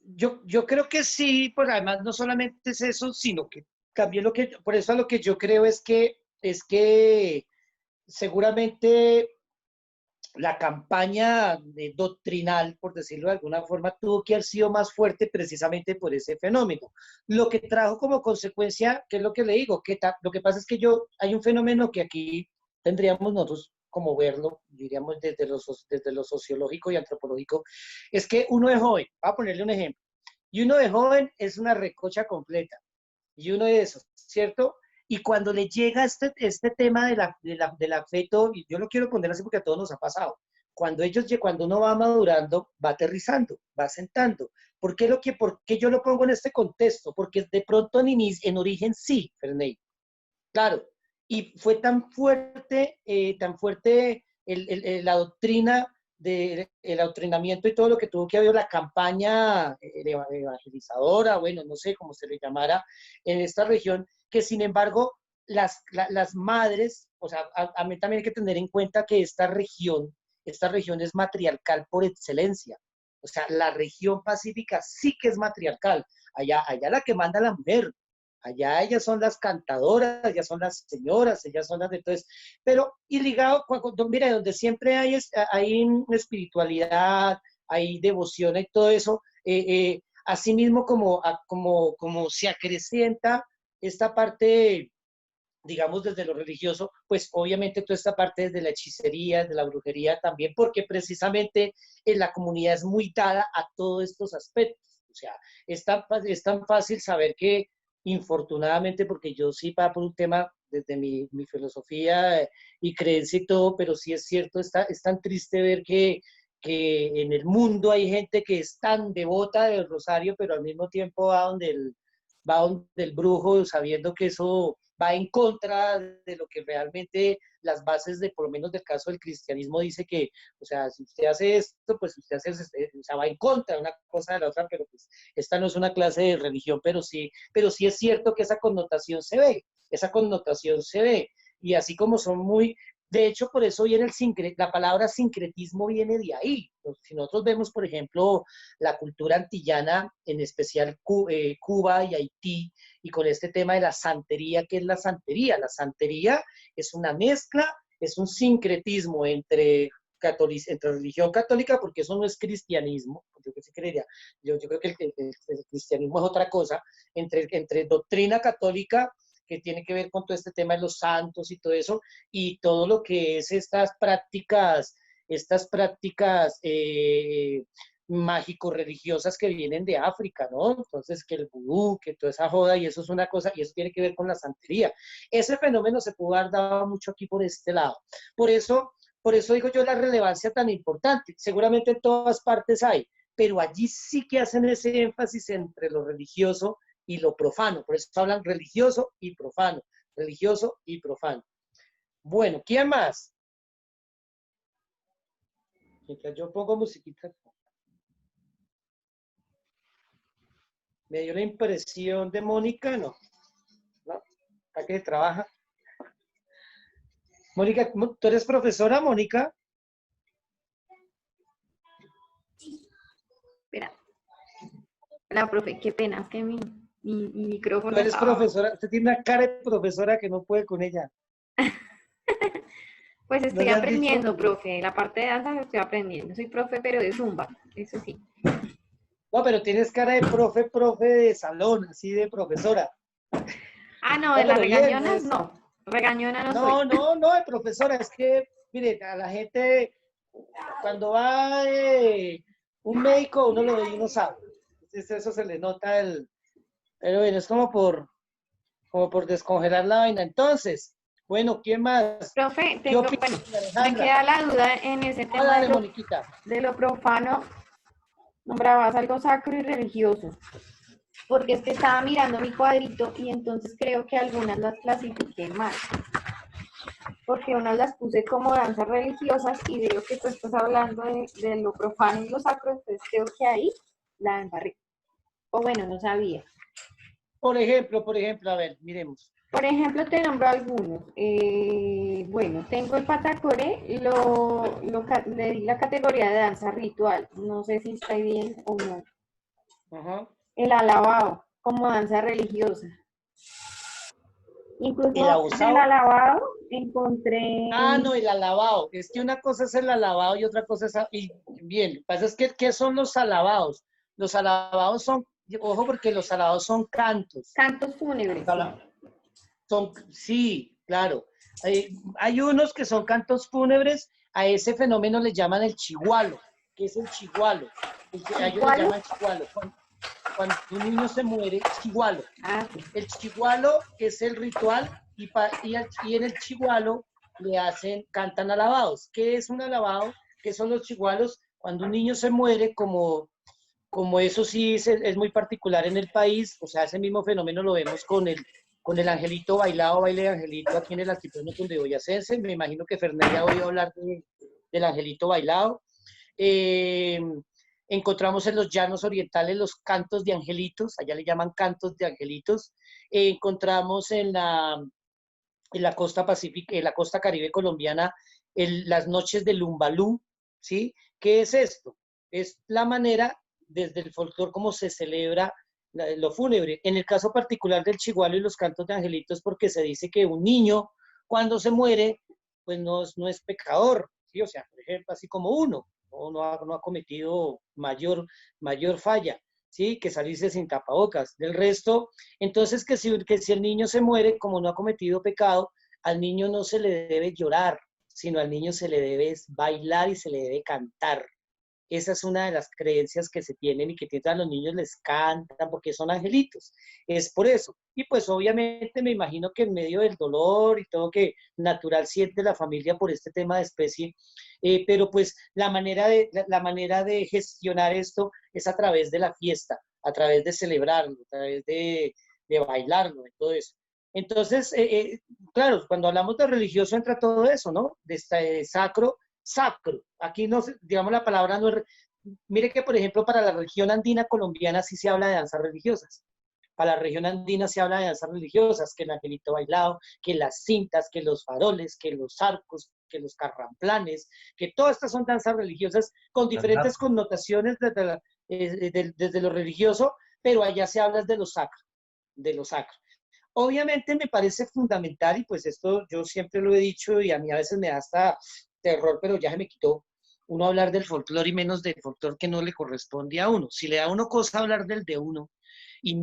yo creo que sí, pues además no solamente es eso, sino que también por eso lo que yo creo es que seguramente la campaña doctrinal, por decirlo de alguna forma, tuvo que haber sido más fuerte precisamente por ese fenómeno. Lo que trajo como consecuencia, ¿qué es lo que le digo? Lo que pasa es que hay un fenómeno que aquí tendríamos nosotros como verlo, diríamos desde lo sociológico y antropológico, es que uno es joven, voy a ponerle un ejemplo, y uno de joven es una recocha completa, y uno de esos, ¿cierto? Y cuando le llega este tema del afecto, y yo lo quiero poner así porque a todos nos ha pasado, cuando uno va madurando, va aterrizando, va sentando. ¿Por qué yo lo pongo en este contexto? Porque de pronto en origen sí, Ferney, claro, y fue tan fuerte la doctrina el adoctrinamiento y todo lo que tuvo que haber la campaña evangelizadora, bueno, no sé cómo se le llamara en esta región, que sin embargo las madres, o sea, a mí también hay que tener en cuenta que esta región es matriarcal por excelencia. O sea, la región pacífica sí que es matriarcal. Allá la que manda la mujer. Allá ellas son las cantadoras, ellas son las señoras, ellas son las de entonces. Pero, y ligado, mira, donde siempre hay espiritualidad, hay devoción y todo eso, así mismo como se acrecienta esta parte, digamos, desde lo religioso, pues obviamente toda esta parte desde la hechicería, de la brujería también, porque precisamente en la comunidad es muy dada a todos estos aspectos. O sea, es tan fácil saber que, infortunadamente, porque yo sí va por un tema desde mi filosofía y creencia y todo, pero sí es cierto, es tan triste ver que en el mundo hay gente que es tan devota del rosario, pero al mismo tiempo va donde el brujo sabiendo que eso va en contra de lo que realmente las bases de, por lo menos del caso del cristianismo, dice que, o sea, si usted hace esto, pues usted hace, o sea, va en contra de una cosa de la otra, pero pues esta no es una clase de religión, pero sí es cierto que esa connotación se ve, y así como son muy, de hecho, por eso viene la palabra sincretismo viene de ahí. Si nosotros vemos, por ejemplo, la cultura antillana, en especial Cuba y Haití, y con este tema de la santería, ¿qué es la santería? La santería es una mezcla, es un sincretismo entre religión católica, porque eso no es cristianismo, yo que sí creería, yo creo que el cristianismo es otra cosa, entre doctrina católica, que tiene que ver con todo este tema de los santos y todo eso, y todo lo que es estas prácticas mágico-religiosas que vienen de África, ¿no? Entonces, que el vudú, que toda esa joda, y eso es una cosa, y eso tiene que ver con la santería. Ese fenómeno se pudo haber dado mucho aquí por este lado. Por eso digo yo la relevancia tan importante. Seguramente en todas partes hay, pero allí sí que hacen ese énfasis entre lo religioso y lo profano. Por eso hablan religioso y profano. Religioso y profano. Bueno, ¿quién más? Mientras yo pongo musiquita. Me dio la impresión de Mónica, ¿no? ¿Para qué trabaja? Mónica, ¿tú eres profesora, Mónica? Espera. La profe, qué pena, que mi micrófono Tú eres estaba... profesora, usted tiene una cara de profesora que no puede con ella. Pues ¿No estoy le han dicho? aprendiendo, profe. La parte de danza estoy aprendiendo. Soy profe, pero de Zumba, eso sí. No, pero tienes cara de profe de salón, así de profesora. Ah, no, No, de las pero bien, regañonas, no. Regañona no soy. no, de profesora, es que, mire, a la gente, cuando va un médico, uno lo ve y uno sabe. Entonces, eso se le nota pero bueno, es como por descongelar la vaina. Entonces, bueno, ¿quién más? Profe, ¿Qué bueno, opinas, me Alejandra? queda la duda en ese Ah, tema dale, Moniquita. de lo profano. Nombrabas algo sacro y religioso. Porque es que estaba mirando mi cuadrito y entonces creo que algunas las clasifiqué mal. Porque unas las puse como danzas religiosas y veo que tú estás hablando de lo profano y lo sacro, entonces creo que ahí la embarré. O bueno, no sabía. Por ejemplo, a ver, miremos. Por ejemplo, te nombro algunos. Bueno, tengo el patacoré, le di la categoría de danza ritual. No sé si está bien o no. Ajá. El alabao, como danza religiosa. El Incluso del abusado. alabao encontré... Ah, no, el alabao. Es que una cosa es el alabao y otra cosa es... Y bien, lo que pasa es que, ¿qué son los alabados? Los alabados son, ojo, porque los alabados son cantos. Cantos fúnebres. Sí, claro. Hay unos que son cantos fúnebres, a ese fenómeno le llaman el chigualo. ¿Qué es el chigualo? A ellos le llaman chigualo. Cuando un niño se muere, chigualo. Ah, El chigualo es el ritual y en el chigualo cantan alabados. ¿Qué es un alabado? ¿Qué son los chigualos? Cuando un niño se muere, como eso sí es muy particular en el país, o sea, ese mismo fenómeno lo vemos con el angelito bailado, baile de angelito aquí en el altiplano cundiboyacense. Me imagino que Fernanda ha oído hablar del angelito bailado. Encontramos en los llanos orientales los cantos de angelitos, allá le llaman cantos de angelitos. Encontramos en la costa pacífica, en la costa caribe colombiana, las noches de Lumbalú, ¿sí? ¿Qué es esto? Es la manera, desde el folclore, como se celebra lo fúnebre. En el caso particular del Chigualo y los cantos de angelitos, porque se dice que un niño, cuando se muere, pues no es pecador, ¿sí? O sea, por ejemplo, así como uno, no ha cometido mayor falla, ¿sí? Que salirse sin tapabocas. Del resto, entonces que si el niño se muere, como no ha cometido pecado, al niño no se le debe llorar, sino al niño se le debe bailar y se le debe cantar. Esa es una de las creencias que se tienen y que a los niños les cantan porque son angelitos. Es por eso. Y pues obviamente me imagino que en medio del dolor y todo que natural siente la familia por este tema de especie, pero pues la manera de gestionar esto es a través de la fiesta, a través de celebrarlo, a través de bailarlo, de todo eso. Entonces, claro, cuando hablamos de religioso entra todo eso, ¿no? De sacro, sacro. Aquí no, digamos la palabra no es, mire que por ejemplo para la región andina colombiana sí se habla de danzas religiosas. Para la región andina se habla de danzas religiosas, que el angelito bailado, que las cintas, que los faroles, que los arcos, que los carramplanes, que todas estas son danzas religiosas con diferentes connotaciones desde lo religioso, pero allá se habla de lo sacro, de lo sacro. Obviamente me parece fundamental, y pues esto yo siempre lo he dicho y a mí a veces me da hasta terror, pero ya se me quitó uno hablar del folclore y menos del folclore que no le corresponde a uno. Si le da a uno cosa hablar del de uno, y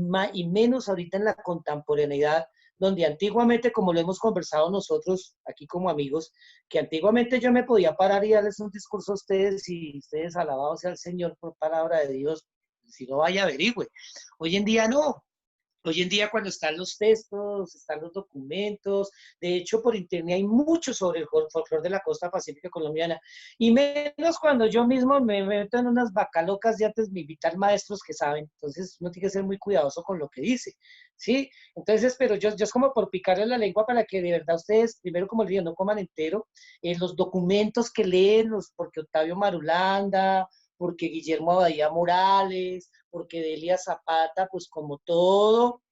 menos ahorita en la contemporaneidad, donde antiguamente, como lo hemos conversado nosotros aquí como amigos, que antiguamente yo me podía parar y darles un discurso a ustedes y ustedes alabados sea el Señor por palabra de Dios, si no vaya averigüe. Hoy en día no. Hoy en día cuando están los textos, están los documentos, de hecho por internet hay mucho sobre el folclore de la costa pacífica colombiana, y menos cuando yo mismo me meto en unas vacalocas de antes de invitar maestros que saben, entonces uno tiene que ser muy cuidadoso con lo que dice, ¿sí? Entonces, pero yo es como por picarle la lengua para que de verdad ustedes, primero como les digo, no coman entero, los documentos que leen, porque Octavio Marulanda, porque Guillermo Abadía Morales, porque Delia Zapata, pues como todo,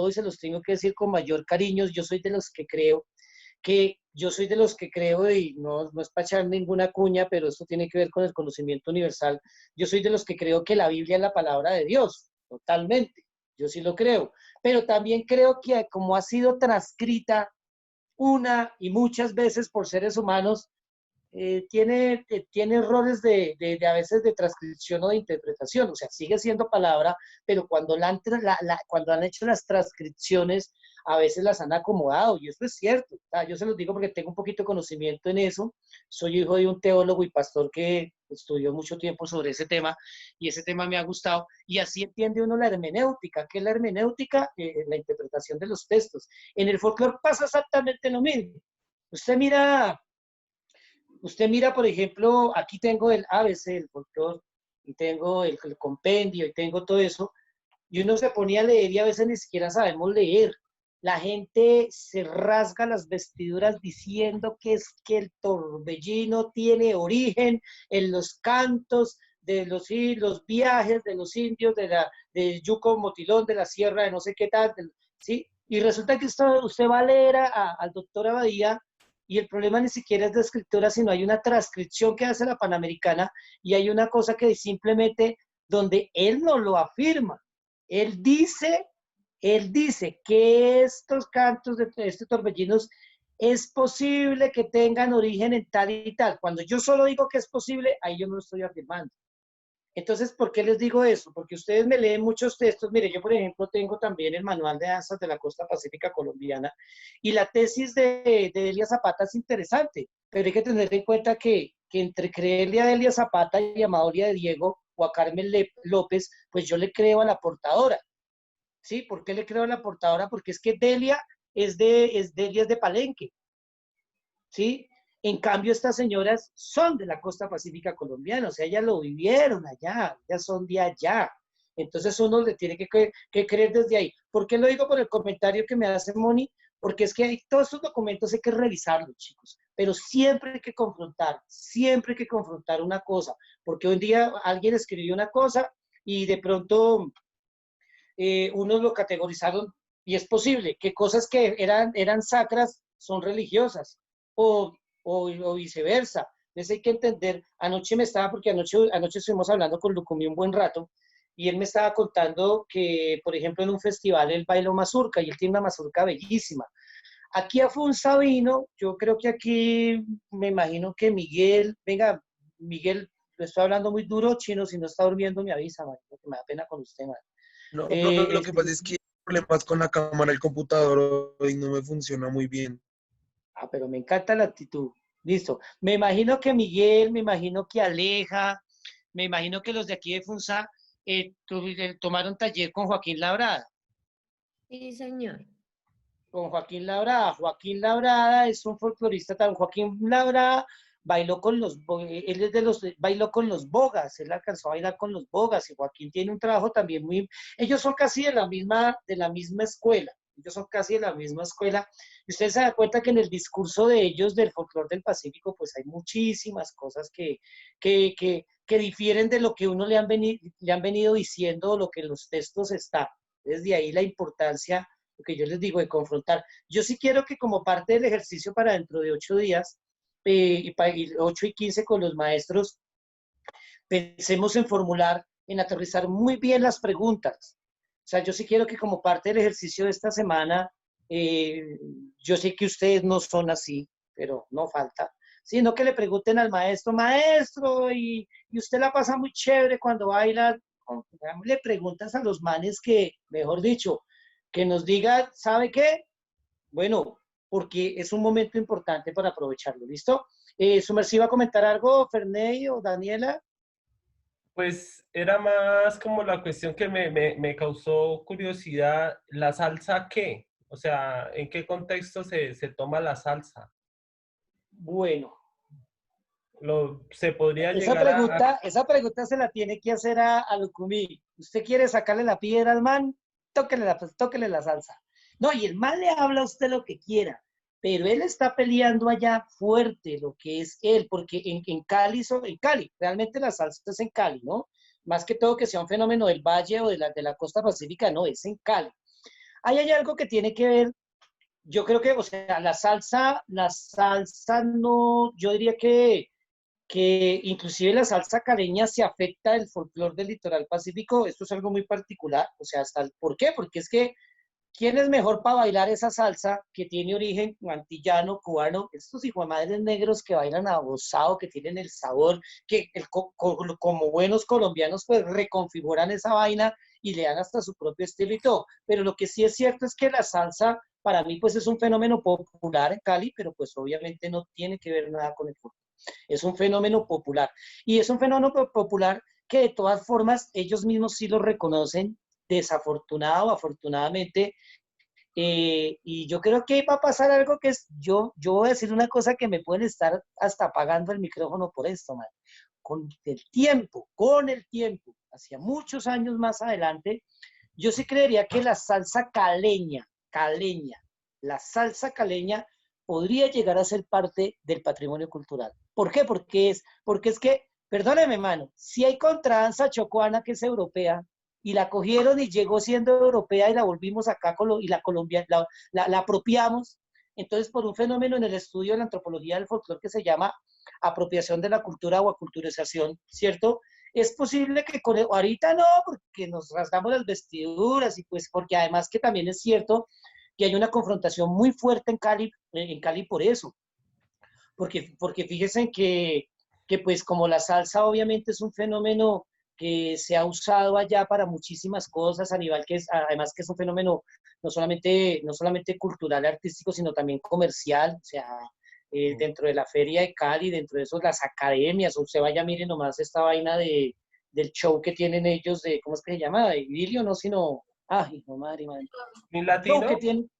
y se los tengo que decir con mayor cariño, yo soy de los que creo, y no es para echar ninguna cuña, pero esto tiene que ver con el conocimiento universal, yo soy de los que creo que la Biblia es la palabra de Dios, totalmente, yo sí lo creo, pero también creo que como ha sido transcrita una y muchas veces por seres humanos, tiene errores a veces de transcripción o de interpretación, o sea, sigue siendo palabra, pero cuando cuando han hecho las transcripciones, a veces las han acomodado, y eso es cierto, yo se los digo porque tengo un poquito de conocimiento en eso, soy hijo de un teólogo y pastor que estudió mucho tiempo sobre ese tema, y ese tema me ha gustado, y así entiende uno la hermenéutica. ¿Qué es la hermenéutica? La interpretación de los textos. En el folclore pasa exactamente lo mismo. Usted mira, por ejemplo, aquí tengo el ABC, el folclore, y tengo el compendio, y tengo todo eso, y uno se ponía a leer y a veces ni siquiera sabemos leer. La gente se rasga las vestiduras diciendo que es que el torbellino tiene origen en los cantos de los viajes de los indios de Yuco Motilón, de la sierra de no sé qué tal, ¿sí? Y resulta que usted va a leer al doctor Abadía y el problema ni siquiera es de escritura, sino hay una transcripción que hace la Panamericana y hay una cosa que simplemente donde él no lo afirma. Él dice que estos cantos de estos torbellinos es posible que tengan origen en tal y tal. Cuando yo solo digo que es posible, ahí yo no lo estoy afirmando. Entonces, ¿por qué les digo eso? Porque ustedes me leen muchos textos. Mire, yo, por ejemplo, tengo también el Manual de Danzas de la Costa Pacífica Colombiana y la tesis de Delia Zapata es interesante, pero hay que tener en cuenta que entre creerle a Delia Zapata y a Amadoria de Diego o a Carmen López, pues yo le creo a la portadora. ¿Sí? ¿Por qué le creo a la portadora? Porque es que Delia Delia es de Palenque. ¿Sí? En cambio, estas señoras son de la costa pacífica colombiana, o sea, ellas lo vivieron allá, ellas son de allá. Entonces uno le tiene que creer desde ahí. ¿Por qué lo digo por el comentario que me hace Moni? Porque es que hay todos estos documentos hay que revisarlos, chicos. pero siempre hay que confrontar una cosa, porque hoy en día alguien escribió una cosa y de pronto unos lo categorizaron y es posible que cosas que eran sacras son religiosas o viceversa. Entonces hay que entender, porque anoche estuvimos hablando con Lucumí un buen rato y él me estaba contando que, por ejemplo, en un festival él bailó mazurca y él tiene una mazurca bellísima. Aquí a Funza vino, yo creo que aquí me imagino que Miguel, venga, Miguel, lo estoy hablando muy duro, chino, si no está durmiendo me avisa, man, porque me da pena con usted, man. No, lo que pasa es que hay problemas con la cámara del computador y no me funciona muy bien. Pero me encanta la actitud. Listo. Me imagino que Miguel, me imagino que Aleja, me imagino que los de aquí de Funza tomaron taller con Joaquín Labrada. Sí, señor. Con Joaquín Labrada. Joaquín Labrada es un folclorista tan. Joaquín Labrada bailó con él es de los, bailó con los Bogas, él alcanzó a bailar con los Bogas y Joaquín tiene un trabajo también ellos son casi de la misma escuela. Ellos son casi de la misma escuela. Y ustedes se dan cuenta que en el discurso de ellos del folclore del Pacífico, pues hay muchísimas cosas que difieren de lo que uno le han venido diciendo o lo que en los textos está. Desde ahí la importancia, lo que yo les digo, de confrontar. Yo sí quiero que como parte del ejercicio para dentro de 8 días, y 8 y 15 con los maestros, pensemos en formular, en aterrizar muy bien las preguntas. O sea, yo sí quiero que como parte del ejercicio de esta semana, yo sé que ustedes no son así, pero no falta, sino que le pregunten al maestro, maestro, y usted la pasa muy chévere cuando baila. Le preguntas a los manes que, mejor dicho, que nos digan, ¿sabe qué? Bueno, porque es un momento importante para aprovecharlo, ¿listo? ¿Su merced iba a comentar algo, Ferney o Daniela? Pues era más como la cuestión que me causó curiosidad, ¿la salsa qué? O sea, ¿en qué contexto se toma la salsa? Bueno, Se podría llegar esa pregunta se la tiene que hacer a Lucumí. ¿Usted quiere sacarle la piedra al man? Tóquele la salsa. No, y el man le habla a usted lo que quiera, pero él está peleando allá fuerte lo que es él, porque en Cali, realmente la salsa es en Cali, ¿no? Más que todo que sea un fenómeno del valle o de la costa pacífica, no, es en Cali. Ahí hay algo que tiene que ver, yo creo que, o sea, la salsa no, yo diría que inclusive la salsa caleña se afecta del folclore del litoral pacífico. Esto es algo muy particular, o sea, ¿por qué? Porque es que, ¿quién es mejor para bailar esa salsa que tiene origen antillano, cubano? Estos hijos de madres negros que bailan abosado, que tienen el sabor, como buenos colombianos, pues reconfiguran esa vaina y le dan hasta su propio estilo y todo. Pero lo que sí es cierto es que la salsa, para mí, pues es un fenómeno popular en Cali, pero pues obviamente no tiene que ver nada con el folclore. Es un fenómeno popular. Y es un fenómeno popular que de todas formas ellos mismos sí lo reconocen, desafortunado o afortunadamente. Y yo creo que va a pasar algo que es, yo voy a decir una cosa que me pueden estar hasta apagando el micrófono por esto, man. Con el tiempo, hacia muchos años más adelante, yo sí creería que la salsa la salsa caleña podría llegar a ser parte del patrimonio cultural. ¿Por qué? Porque es que, perdóneme, mano, si hay contradanza chocuana que es europea, y la cogieron y llegó siendo europea y la volvimos acá y la apropiamos, entonces por un fenómeno en el estudio de la antropología del folclore que se llama apropiación de la cultura o aculturización, ¿cierto? Es posible que ahorita no, porque nos rasgamos las vestiduras y pues porque además que también es cierto que hay una confrontación muy fuerte en Cali por eso, porque fíjense que pues como la salsa obviamente es un fenómeno que se ha usado allá para muchísimas cosas, además que es un fenómeno no solamente cultural, artístico, sino también comercial, o sea, dentro de la feria de Cali, dentro de eso las academias, o usted vaya, miren nomás esta vaina del show que tienen ellos ¿cómo es que se llama? De idilio, no, sino, hijo madre. ¿Un Show que latino? tienen,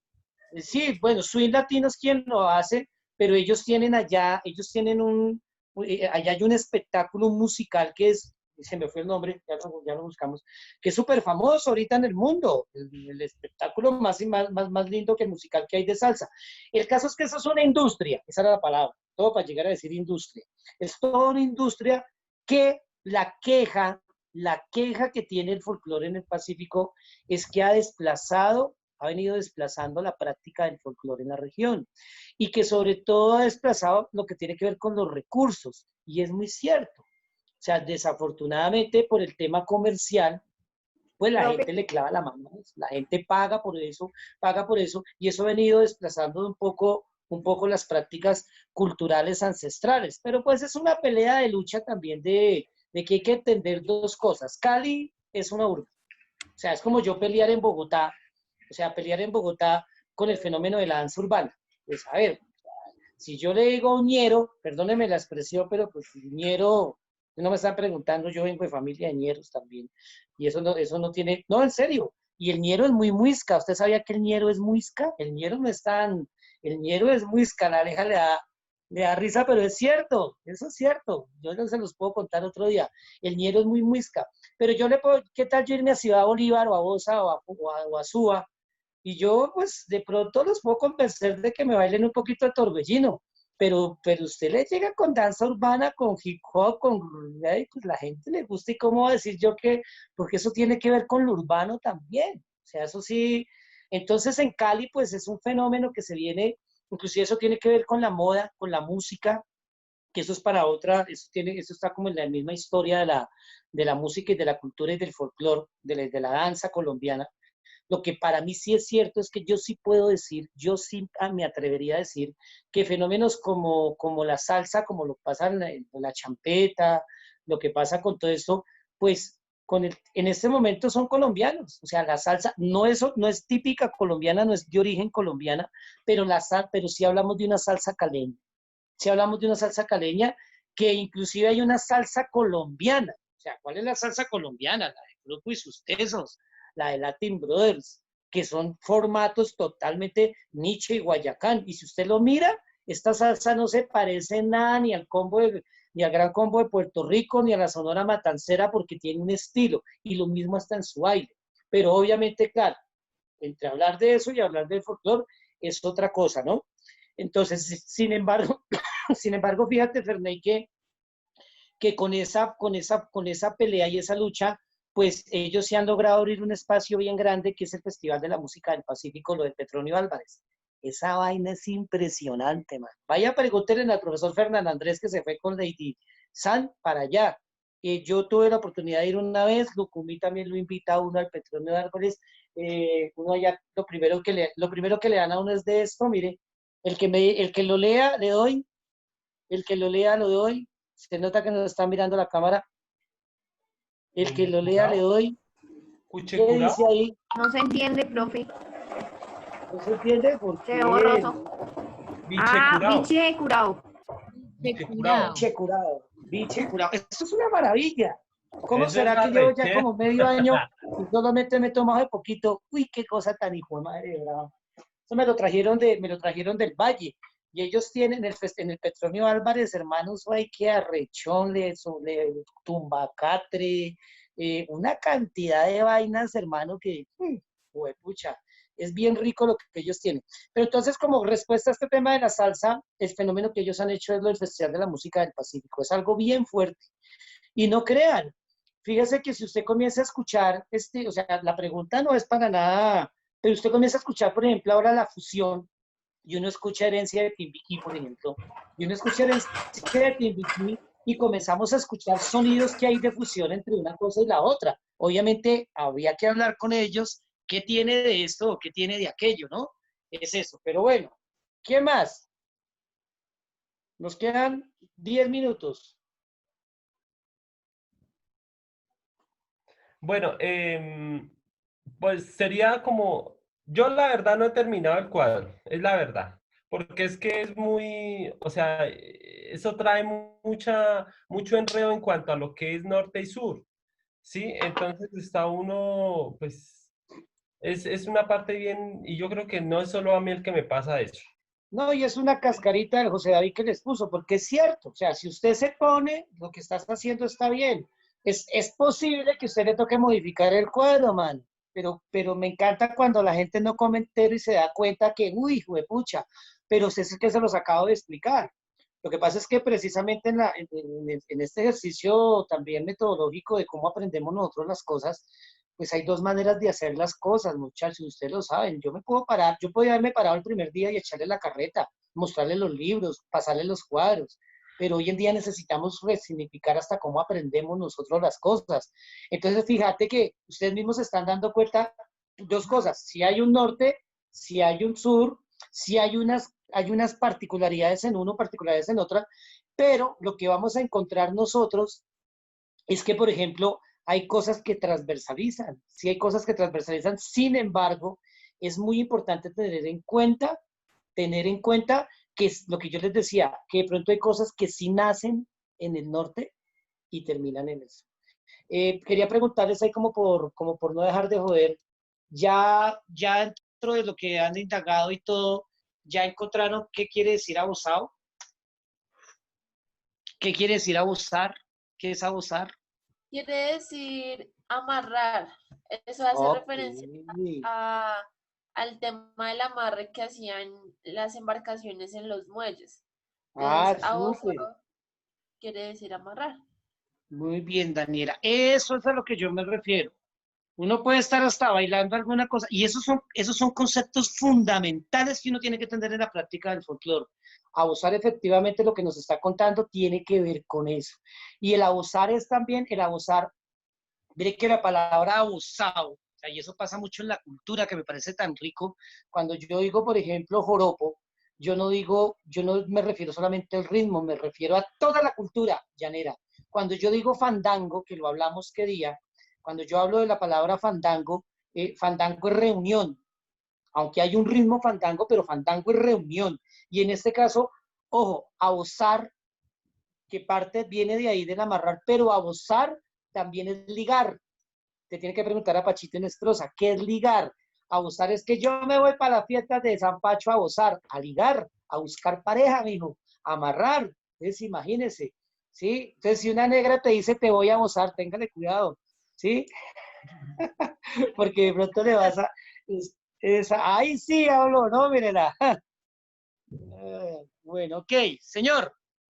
sí, bueno, Swing Latino es quien lo hace, pero ellos tienen allá, allá hay un espectáculo musical que es se me fue el nombre, ya lo buscamos, que es súper famoso ahorita en el mundo, el espectáculo más lindo que el musical que hay de salsa. El caso es que eso es una industria, esa era la palabra, todo para llegar a decir industria. Es toda una industria que la queja que tiene el folclore en el Pacífico es que ha venido desplazando la práctica del folclore en la región y que sobre todo ha desplazado lo que tiene que ver con los recursos, y es muy cierto. O sea, desafortunadamente por el tema comercial, pues la gente le clava la mano, la gente paga por eso, y eso ha venido desplazando un poco las prácticas culturales ancestrales. Pero pues es una pelea de lucha también de que hay que entender dos cosas. Cali es una urbe. O sea, es como yo pelear en Bogotá con el fenómeno de la danza urbana. Pues a ver, si yo le digo a un ñero, perdóneme la expresión, pero pues ñero, no me están preguntando, yo vengo de familia de ñeros también, y eso no tiene, no, en serio, y el ñero es muy muisca. ¿Usted sabía que el ñero es muisca? El ñero no es tan, el ñero es muisca, la aleja le da risa, pero es cierto, eso es cierto, yo no se los puedo contar otro día, el ñero es muy muisca, pero yo le puedo, ¿qué tal yo irme a Ciudad Bolívar o a Bosa o a Suba? Y yo, pues, de pronto los puedo convencer de que me bailen un poquito de torbellino, pero usted le llega con danza urbana, con hip hop, ay, pues la gente le gusta, y cómo va a decir yo que, porque eso tiene que ver con lo urbano también, o sea, eso sí. Entonces en Cali, pues es un fenómeno que se viene, inclusive eso tiene que ver con la moda, con la música, que eso es para otra, eso está como en la misma historia de la música y de la cultura y del folclore, de la danza colombiana. Lo que para mí sí es cierto es que yo sí puedo decir, yo sí me atrevería a decir que fenómenos como la salsa, como lo pasa en la champeta, lo que pasa con todo esto, pues en este momento son colombianos. O sea, la salsa no es típica colombiana, no es de origen colombiana, pero sí hablamos de una salsa caleña. Sí hablamos de una salsa caleña, que inclusive hay una salsa colombiana. O sea, ¿cuál es la salsa colombiana? La de Grupo y sus Tesos, la de Latin Brothers, que son formatos totalmente Nietzsche y Guayacán. Y si usted lo mira, esta salsa no se parece en nada ni al Gran Combo de Puerto Rico, ni a la Sonora Matancera, porque tiene un estilo, y lo mismo está en su baile. Pero obviamente, claro, entre hablar de eso y hablar del folclore es otra cosa, ¿no? Entonces, sin embargo, fíjate, Ferney, que con esa pelea y esa lucha, pues ellos sí han logrado abrir un espacio bien grande, que es el Festival de la Música del Pacífico, lo de Petronio Álvarez. Esa vaina es impresionante, man. Vaya, pregúntenle al profesor Fernando Andrés, que se fue con Lady San para allá. Yo tuve la oportunidad de ir una vez, Lucumí también lo invita a uno al Petronio Álvarez. Uno allá, lo primero que le dan a uno es de esto, mire, el que lo lea, le doy, el que lo lea, lo doy. Se nota que nos está mirando la cámara. El que lo lea, le doy. ¿Qué dice ahí? No se entiende, profe. ¿No se entiende? ¿Por qué? Se ve borroso. Biche curado. Biche curado. Biche curado. Esto es una maravilla. ¿Cómo será que llevo ya como medio año y solamente me he tomado de poquito? Uy, qué cosa tan hijo de madre, ¿verdad? Eso me lo trajeron del Valle. Y ellos tienen en el Petronio Álvarez, hermanos, hay que arrechón, tumbacatre, una cantidad de vainas, hermano, que, pucha, es bien rico lo que ellos tienen. Pero entonces, como respuesta a este tema de la salsa, el fenómeno que ellos han hecho es lo del Festival de la Música del Pacífico. Es algo bien fuerte. Y no crean, fíjese que si usted comienza a escuchar, o sea, la pregunta no es para nada, pero usted comienza a escuchar, por ejemplo, ahora la fusión, y uno escucha Herencia de Timbiquí, por ejemplo, y uno escucha Herencia de Timbiquí, y comenzamos a escuchar sonidos que hay de fusión entre una cosa y la otra. Obviamente, habría que hablar con ellos, qué tiene de esto o qué tiene de aquello, ¿no? Es eso, pero bueno, ¿qué más? Nos quedan 10 minutos. Bueno, pues sería como, yo la verdad no he terminado el cuadro, es la verdad, porque es que es muy, o sea, eso trae mucho enredo en cuanto a lo que es norte y sur, ¿sí? Entonces está uno, pues, es una parte bien, y yo creo que no es solo a mí el que me pasa eso. No, y es una cascarita del José David que les puso, porque es cierto, o sea, si usted se pone, lo que estás haciendo está bien, Es posible que a usted le toque modificar el cuadro, man, pero me encanta cuando la gente no come entero y se da cuenta que, uy, juepucha, pero eso es que se los acabo de explicar. Lo que pasa es que precisamente en este ejercicio también metodológico de cómo aprendemos nosotros las cosas, pues hay dos maneras de hacer las cosas, muchachos, ustedes lo saben. Yo me puedo parar, yo podía haberme parado el primer día y echarle la carreta, mostrarle los libros, pasarle los cuadros, pero hoy en día necesitamos resignificar hasta cómo aprendemos nosotros las cosas. Entonces, fíjate que ustedes mismos se están dando cuenta dos cosas, si hay un norte, si hay un sur, si hay unas particularidades en uno, particularidades en otra, pero lo que vamos a encontrar nosotros es que, por ejemplo, hay cosas que transversalizan, sí hay cosas que transversalizan, sin embargo, es muy importante tener en cuenta que es lo que yo les decía, que de pronto hay cosas que sí nacen en el norte y terminan en eso. Quería preguntarles ahí como por no dejar de joder, ya dentro de lo que han indagado y todo, ¿ya encontraron qué quiere decir abusado? ¿Qué quiere decir abusar? ¿Qué es abusar? Quiere decir amarrar. Eso hace Ok. referencia a, al tema del amarre que hacían las embarcaciones en los muelles. Ah, Entonces, súper. abusado quiere decir amarrar. Muy bien, Daniela. Eso es a lo que yo me refiero. Uno puede estar hasta bailando alguna cosa, y esos son conceptos fundamentales que uno tiene que tener en la práctica del folclore. Abusar efectivamente lo que nos está contando tiene que ver con eso. Y el abusar es también, el abusar, mire que la palabra abusado, o sea, y eso pasa mucho en la cultura, que me parece tan rico, cuando yo digo, por ejemplo, joropo, yo no me refiero solamente al ritmo, me refiero a toda la cultura llanera. Cuando yo digo fandango, que lo hablamos qué día, cuando yo hablo de la palabra fandango, fandango es reunión, aunque hay un ritmo fandango, pero fandango es reunión. Y en este caso, ojo, abusar, que parte viene de ahí del amarrar, pero abusar también es ligar. Te tiene que preguntar a Pachito Nestroza, ¿qué es ligar? Abusar es que yo me voy para las fiestas de San Pacho a abusar, a ligar, a buscar pareja, mijo, a amarrar. Entonces, imagínese, ¿sí? Entonces, si una negra te dice te voy a abusar, téngale cuidado, ¿sí? Porque de pronto le vas a... Ahí sí hablo, ¿no? Mírela. Bueno, ok, señor.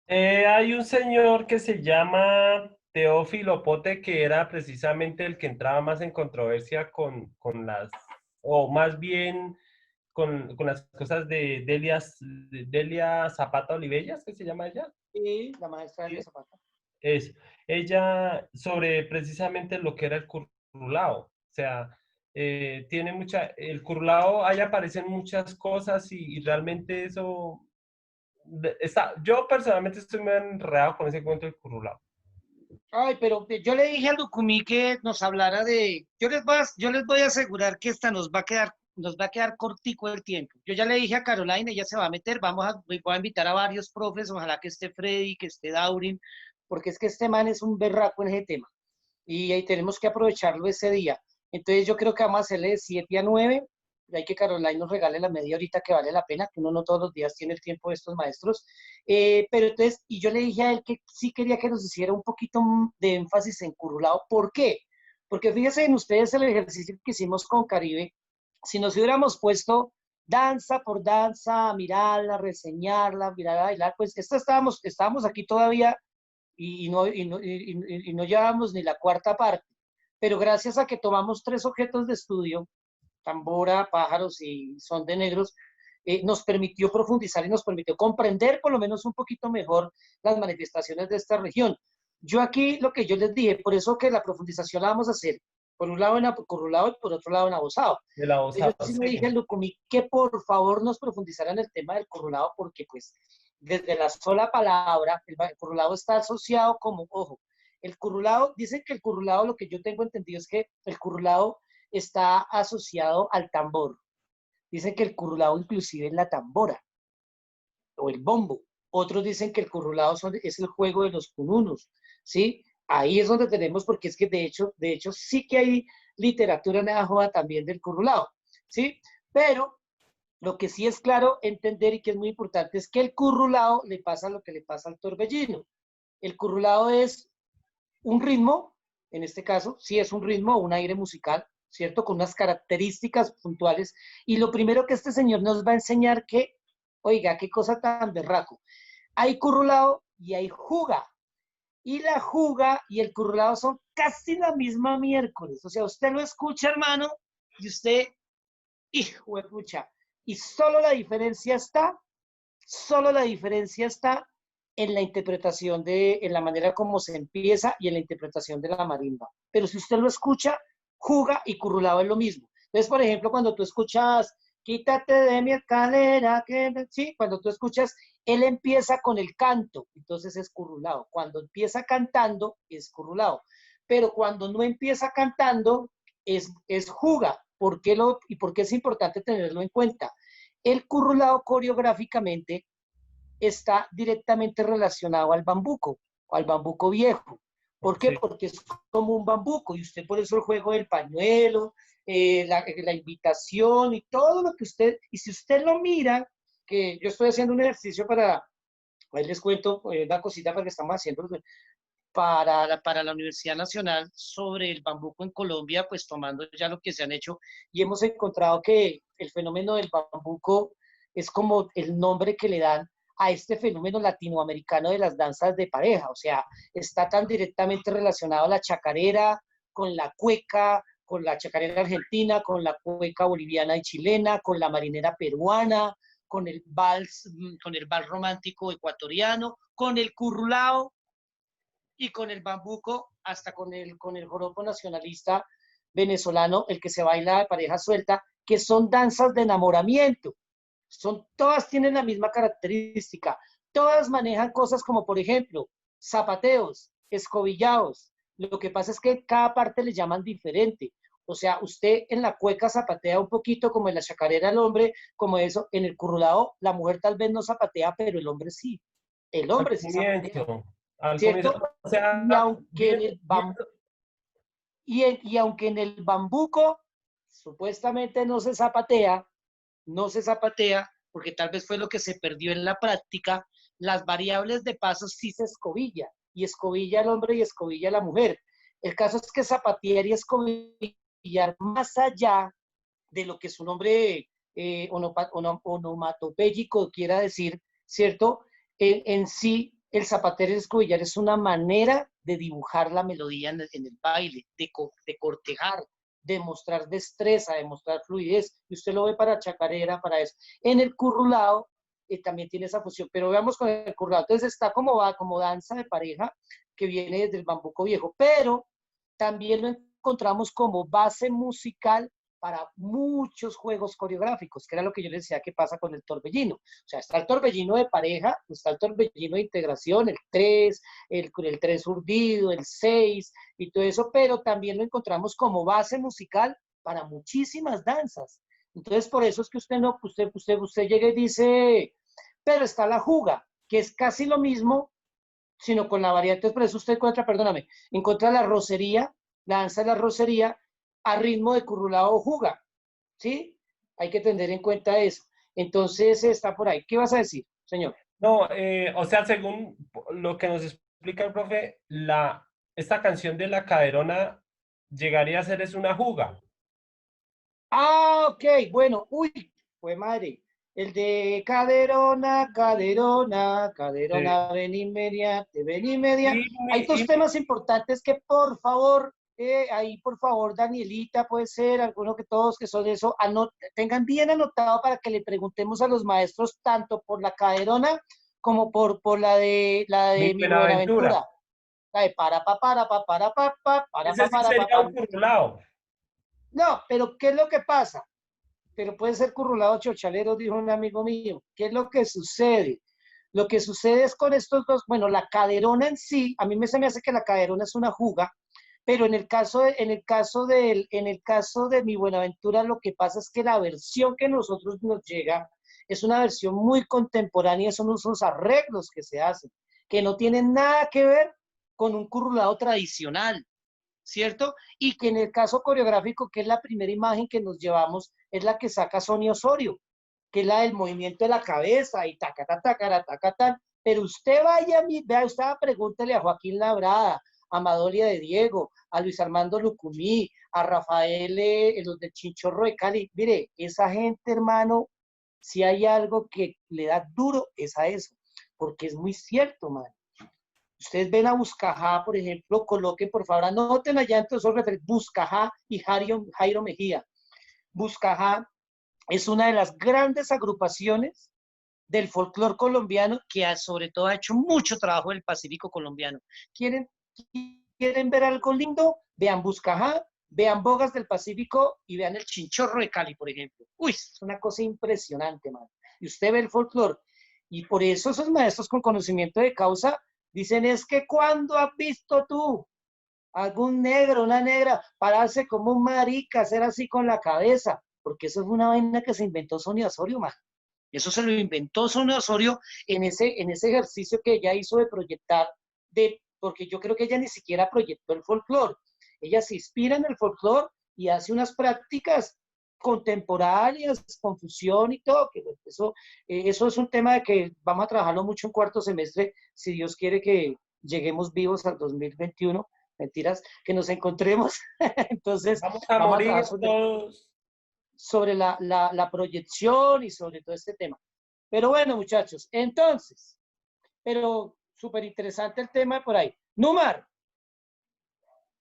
Hay un señor que se llama Teófilo Pote, que era precisamente el que entraba más en controversia con las, o más bien con las cosas de Delia Zapata Olivellas, que se llama ella. Sí, la maestra de Zapata. Es ella sobre precisamente lo que era el currulao. O sea, tiene el currulao, ahí aparecen muchas cosas y realmente eso yo personalmente estoy muy enredado con ese cuento del currulao. Ay, pero yo le dije a Lucumí que nos hablara de... yo les voy a asegurar que esta nos va a quedar cortico el tiempo. Yo ya le dije a Carolina, ella se va a meter, voy a invitar a varios profes, ojalá que esté Freddy, que esté Daurin, porque es que este man es un berraco en ese tema. Y ahí tenemos que aprovecharlo ese día. Entonces yo creo que vamos a hacerle de 7 a 9, y hay que Caroline nos regale la media horita que vale la pena, que uno no todos los días tiene el tiempo de estos maestros. Pero entonces, y yo le dije a él que sí quería que nos hiciera un poquito de énfasis en currulao. ¿Por qué? Porque fíjense en ustedes el ejercicio que hicimos con Caribe, si nos hubiéramos puesto danza por danza, mirarla, reseñarla, mirar a bailar, pues estábamos aquí todavía y no llevábamos ni la cuarta parte. Pero gracias a que tomamos 3 objetos de estudio, tambora, pájaros y son de negros, nos permitió profundizar y nos permitió comprender por lo menos un poquito mejor las manifestaciones de esta región. Yo aquí lo que yo les dije, por eso que la profundización la vamos a hacer, por un lado en Currulao y por otro lado en Abosado. De la Yo osada, sí sí. me dije a Lucumí que por favor nos profundizaran el tema del Currulao, porque pues desde la sola palabra, el currulao está asociado como, ojo, el currulao, dicen que el currulao, lo que yo tengo entendido es que el currulao está asociado al tambor. Dicen que el currulao inclusive es la tambora o el bombo. Otros dicen que el currulao es el juego de los cununos, ¿sí? Ahí es donde tenemos, porque es que de hecho sí que hay literatura en la joda también del currulao, ¿sí? Pero lo que sí es claro entender y que es muy importante es que el currulao le pasa lo que le pasa al torbellino. El currulao es un ritmo en este caso, sí es un ritmo o un aire musical, ¿cierto? Con unas características puntuales. Y lo primero que este señor nos va a enseñar que, oiga, qué cosa tan berraco. Hay currulao y hay juga. Y la juga y el currulao son casi la misma miércoles. O sea, usted lo escucha, hermano, y usted, hijo de pucha. Y solo la diferencia está en la interpretación en la manera como se empieza y en la interpretación de la marimba. Pero si usted lo escucha, juga y currulao es lo mismo. Entonces, por ejemplo, cuando tú escuchas, quítate de mi escalera, sí, cuando tú escuchas, él empieza con el canto, entonces es currulao. Cuando empieza cantando, es currulao. Pero cuando no empieza cantando, es juga. ¿Por qué es importante tenerlo en cuenta? El currulao coreográficamente está directamente relacionado al bambuco, o al bambuco viejo. ¿Por qué? Sí. Porque es como un bambuco, y usted por eso el juego del pañuelo, la invitación y todo lo que usted, y si usted lo mira, que yo estoy haciendo un ejercicio ahí les cuento una cosita para que estamos haciendo para la Universidad Nacional sobre el bambuco en Colombia, pues tomando ya lo que se han hecho, y hemos encontrado que el fenómeno del bambuco es como el nombre que le dan a este fenómeno latinoamericano de las danzas de pareja, o sea, está tan directamente relacionado a la chacarera, con la cueca, con la chacarera argentina, con la cueca boliviana y chilena, con la marinera peruana, con el vals romántico ecuatoriano, con el currulao, y con el bambuco, hasta con el joropo nacionalista venezolano, el que se baila de pareja suelta, que son danzas de enamoramiento. Todas tienen la misma característica. Todas manejan cosas como, por ejemplo, zapateos, escobillados. Lo que pasa es que cada parte le llaman diferente. O sea, usted en la cueca zapatea un poquito, como en la chacarera el hombre, como eso. En el currulao la mujer tal vez no zapatea, pero el hombre sí. El Al hombre sí zapatea. comienzo. Al comienzo. ¿Cierto? O sea, Y aunque en el, y aunque en el bambuco supuestamente no se zapatea, porque tal vez fue lo que se perdió en la práctica, las variables de pasos sí se escobilla, y escobilla el hombre y escobilla la mujer. El caso es que zapatear y escobillar más allá de lo que su nombre onomatopéyico quiera decir, ¿cierto? En sí, el zapatero y escobillar es una manera de dibujar la melodía en el baile, de cortejar, de mostrar destreza, de mostrar fluidez. Y usted lo ve para chacarera, para eso. En el currulao también tiene esa función, pero veamos con el currulao. Entonces está como danza de pareja que viene desde el bambuco viejo, pero también lo encontramos como base musical para muchos juegos coreográficos, que era lo que yo les decía que pasa con el torbellino. O sea, está el torbellino de pareja, está el torbellino de integración, el 3, el 3 urdido, el 6 y todo eso, pero también lo encontramos como base musical para muchísimas danzas. Entonces, por eso es que usted llega y dice, pero está la juga, que es casi lo mismo, sino con la variante. Por eso usted encuentra la rocería, la danza de la rocería, a ritmo de currulao o juga, ¿sí? Hay que tener en cuenta eso. Entonces está por ahí. ¿Qué vas a decir, señor? no, o sea, según lo que nos explica el profe, esta canción de La Caderona llegaría a ser es una juga. Ah, ok, bueno, uy, fue madre. El de caderona, caderona, caderona, Sí. ven inmediate. Hay dos temas importantes que ahí por favor, Danielita, puede ser, alguno que todos que son eso, tengan bien anotado para que le preguntemos a los maestros tanto por la caderona como por la Mi de mi Buenaventura. Buenaventura. La de Ese sí sería un currulao. No, pero ¿qué es lo que pasa? Pero puede ser currulado chochalero, dijo un amigo mío. ¿Qué es lo que sucede? Lo que sucede es con estos dos, bueno, la caderona en sí, a mí se me hace que la caderona es una juga, pero en el caso de mi Buenaventura, lo que pasa es que la versión que nosotros nos llega es una versión muy contemporánea, son unos arreglos que se hacen, que no tienen nada que ver con un currulado tradicional, ¿cierto? Y que en el caso coreográfico, que es la primera imagen que nos llevamos, es la que saca Sonia Osorio, que es la del movimiento de la cabeza y tacata, tacata, tacata. Pero usted vea, usted pregúntele a Joaquín Labrada, a Madolia de Diego, a Luis Armando Lucumí, a Rafael, los del Chinchorro de Cali. Mire, esa gente, hermano, si hay algo que le da duro es a eso, porque es muy cierto, man. Ustedes ven a Buscajá, por ejemplo, coloquen, por favor, anoten allá en todos esos referentes, Buscajá y Jairo Mejía. Buscajá es una de las grandes agrupaciones del folclore colombiano que sobre todo ha hecho mucho trabajo en el Pacífico colombiano. ¿Quieren ver algo lindo? Vean Buscajá, vean Bogas del Pacífico y vean el Chinchorro de Cali, por ejemplo. Uy, es una cosa impresionante, man. Y usted ve el folclore. Y por eso esos maestros con conocimiento de causa dicen, es que ¿cuándo has visto tú algún negro, una negra, pararse como un marica, hacer así con la cabeza? Porque eso es una vaina que se inventó Sonia Osorio, man. Eso se lo inventó Sonia Osorio en ese ejercicio que ella hizo de proyectar, porque yo creo que ella ni siquiera proyectó el folclore. Ella se inspira en el folclore y hace unas prácticas contemporáneas, confusión y todo. Que eso es un tema de que vamos a trabajarlo mucho en cuarto semestre, si Dios quiere que lleguemos vivos al 2021. Mentiras, que nos encontremos. Entonces, Vamos a vamos a morir trabajar todos. sobre la proyección y sobre todo este tema. Pero bueno, muchachos, entonces, pero súper interesante el tema por ahí. Numar,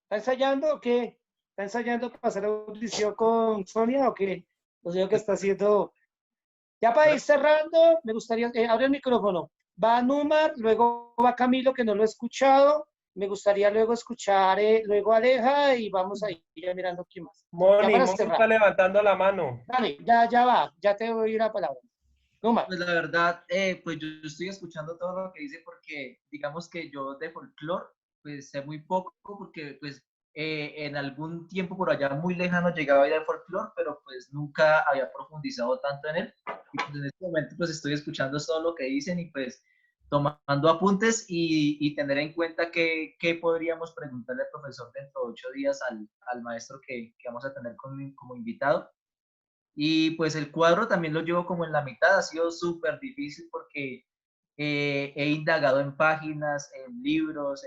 ¿está ensayando o qué? ¿Está ensayando para hacer audición con Sonia o qué? No sé qué está haciendo. Ya para ir cerrando, me gustaría, abre el micrófono. Va Numar, luego va Camilo, que no lo he escuchado. Me gustaría luego escuchar, luego Aleja y vamos a ir mirando quién más. Ya Moni para está cerrar. levantando la mano. Dale, ya va, ya te doy una palabra. Numar. Pues la verdad, pues yo estoy escuchando todo lo que dice porque digamos que yo de folclore pues sé muy poco porque pues en algún tiempo por allá muy lejano llegaba a ir al folclore, pero pues nunca había profundizado tanto en él. Y pues en este momento pues estoy escuchando todo lo que dicen y pues tomando apuntes y tener en cuenta qué podríamos preguntarle al profesor dentro de 8 días al maestro que vamos a tener como invitado. Y pues el cuadro también lo llevo como en la mitad, ha sido súper difícil porque he indagado en páginas, en libros,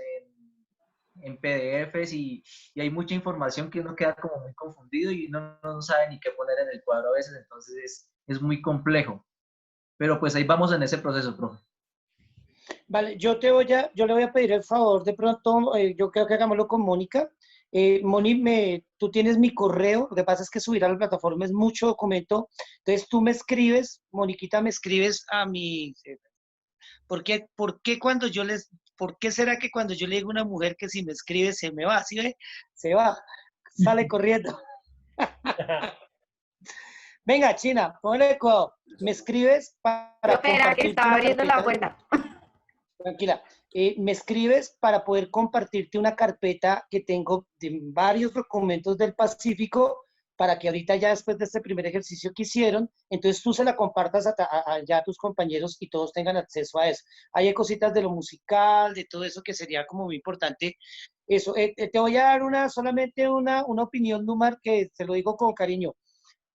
en PDFs y hay mucha información que uno queda como muy confundido y uno no sabe ni qué poner en el cuadro a veces, entonces es muy complejo. Pero pues ahí vamos en ese proceso, profe. Vale, yo le voy a pedir el favor de pronto, yo creo que hagámoslo con Mónica. Moni, tú tienes mi correo, lo que pasa es que subir a la plataforma es mucho documento, entonces tú me escribes, Moniquita, me escribes a mi... ¿Por qué por qué será que cuando yo le digo a una mujer que si me escribe se me va? ¿Sí ve? Se va, sale corriendo. Venga, China, ponle cuidado. Me escribes para Espera, que compartirte estaba una abriendo la carpeta. puerta. Tranquila. Me escribes para poder compartirte una carpeta que tengo de varios documentos del Pacífico para que ahorita ya después de este primer ejercicio que hicieron, entonces tú se la compartas ya a tus compañeros y todos tengan acceso a eso. Hay cositas de lo musical, de todo eso que sería como muy importante. Eso, te voy a dar solamente una opinión, Numar, que te lo digo con cariño.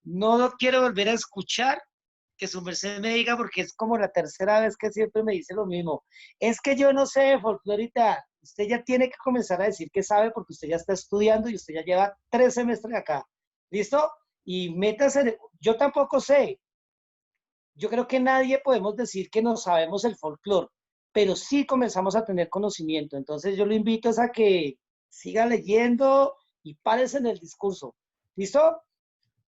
No lo quiero volver a escuchar que su merced me diga, porque es como la tercera vez que siempre me dice lo mismo. Es que yo no sé de folclorita. Usted ya tiene que comenzar a decir que sabe porque usted ya está estudiando y usted ya lleva 3 semestres acá. ¿Listo? Y métase, yo tampoco sé. Yo creo que nadie podemos decir que no sabemos el folclore, pero sí comenzamos a tener conocimiento. Entonces yo lo invito a que siga leyendo y párese en el discurso. ¿Listo?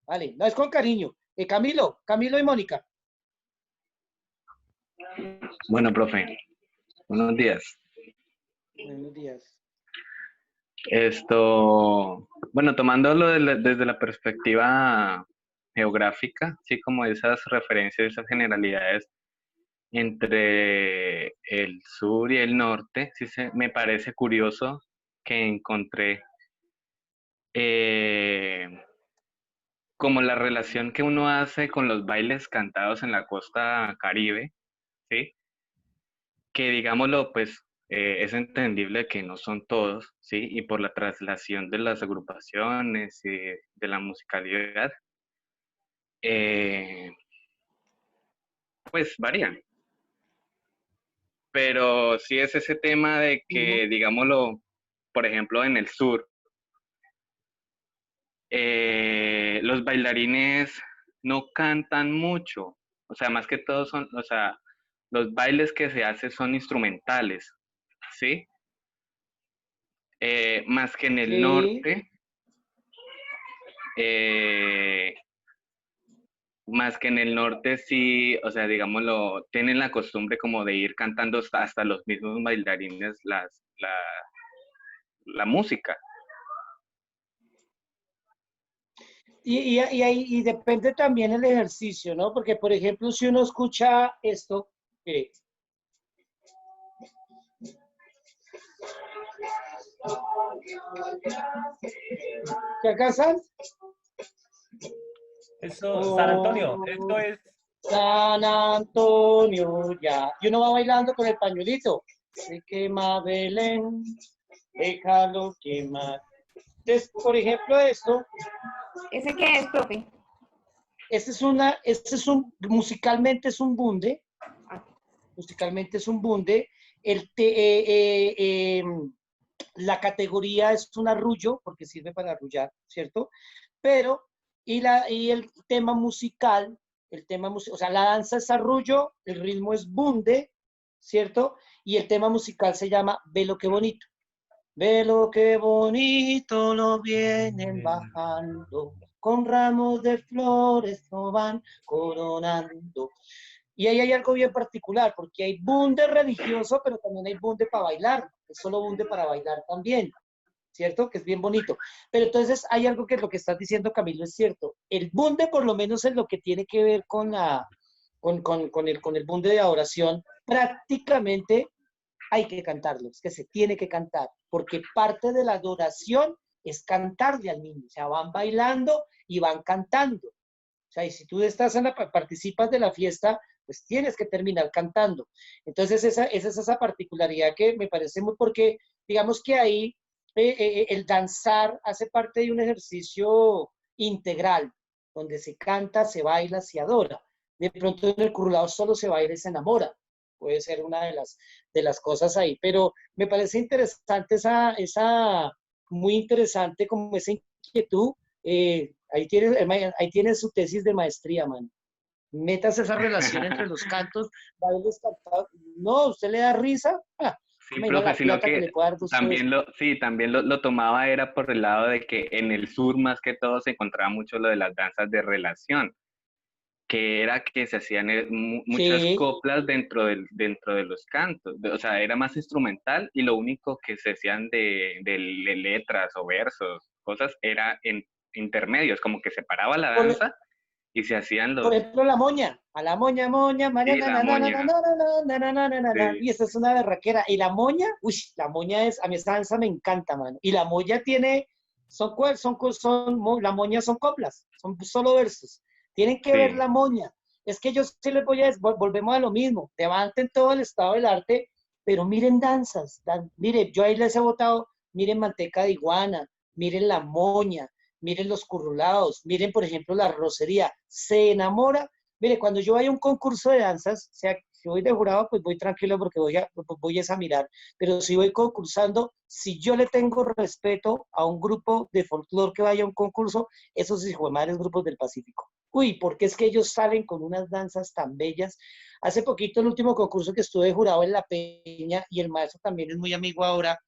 Vale, no es con cariño. Camilo y Mónica. Bueno, profe, buenos días. Buenos días. Bueno, tomándolo desde la perspectiva geográfica, sí, como esas referencias, esas generalidades entre el sur y el norte, me parece curioso que encontré como la relación que uno hace con los bailes cantados en la costa Caribe, ¿sí? Que digámoslo, pues es entendible que no son todos, ¿sí? Y por la traslación de las agrupaciones y de la musicalidad, eh, pues varían. Pero sí es ese tema de que, digámoslo, por ejemplo, en el sur, los bailarines no cantan mucho, o sea, más que todo son, o sea, los bailes que se hacen son instrumentales, ¿sí? Más que en el Sí. norte, eh, más que en el norte sí, o sea, digámoslo, tienen la costumbre como de ir cantando hasta los mismos bailarines la música. Y depende también el ejercicio, ¿no? Porque, por ejemplo, si uno escucha esto, que acá están, Eso, San Antonio, esto es, San Antonio, ya. Y uno va bailando con el pañuelito. Se quema Belén, déjalo quemar. Entonces, por ejemplo, esto, ¿Ese qué es, profe? musicalmente es un bunde, musicalmente es un bunde. La categoría es un arrullo, porque sirve para arrullar, ¿cierto? Pero, y el tema musical, o sea, la danza es arrullo, el ritmo es bunde, ¿cierto? Y el tema musical se llama Ve lo que bonito. Ve lo que bonito lo vienen bajando, con ramos de flores lo van coronando. Y ahí hay algo bien particular, porque hay bunde religioso, pero también hay bunde para bailar, es solo bunde para bailar también, ¿cierto? Que es bien bonito. Pero entonces hay algo que lo que estás diciendo, Camilo, es cierto. El bunde, por lo menos en lo que tiene que ver con el bunde de adoración, prácticamente hay que cantarlo, es que se tiene que cantar, porque parte de la adoración es cantarle al niño, o sea, van bailando y van cantando. O sea, y si tú participas de la fiesta, pues tienes que terminar cantando. Entonces, esa es esa particularidad que me parece muy, porque digamos que ahí el danzar hace parte de un ejercicio integral, donde se canta, se baila, se adora. De pronto en el curulao solo se baila y se enamora. Puede ser una de las cosas ahí, pero me parece interesante muy interesante como esa inquietud. Ahí tiene su tesis de maestría, man. Metas esa relación entre los cantos, bailes cantados. No, ¿usted le da risa? Sí, Imagina profe, la sino plata que que le puede dar de ustedes. también lo tomaba era por el lado de que en el sur más que todo se encontraba mucho lo de las danzas de relación, que era que se hacían muchas Sí, coplas dentro de los cantos, o sea, era más instrumental y lo único que se hacían de letras o versos, cosas, era en intermedios, como que se paraba la por, danza y se hacían por los, ejemplo, la moña. A la moña, sí, la moña, sí, y esta es una berraquera. Y la moña, uy, la moña es, a mí esta danza me encanta, mano. Y la moña tiene, la moña son coplas, son solo versos. Tienen que ver sí. la moña. Es que yo sí les voy a decir, volvemos a lo mismo. Levanten todo el estado del arte, pero miren danzas. Miren, yo ahí les he votado, miren Manteca de Iguana, miren la moña, miren los currulados, miren, por ejemplo, la rocería. Se enamora. Mire, cuando yo vaya a un concurso de danzas, o sea, si voy de jurado, pues voy tranquilo porque voy a mirar. Pero si voy concursando, si yo le tengo respeto a un grupo de folclore que vaya a un concurso, esos hijos de madres grupos del Pacífico. Uy, porque es que ellos salen con unas danzas tan bellas. Hace poquito, el último concurso que estuve de jurado en La Peña, y el maestro también es muy amigo ahora,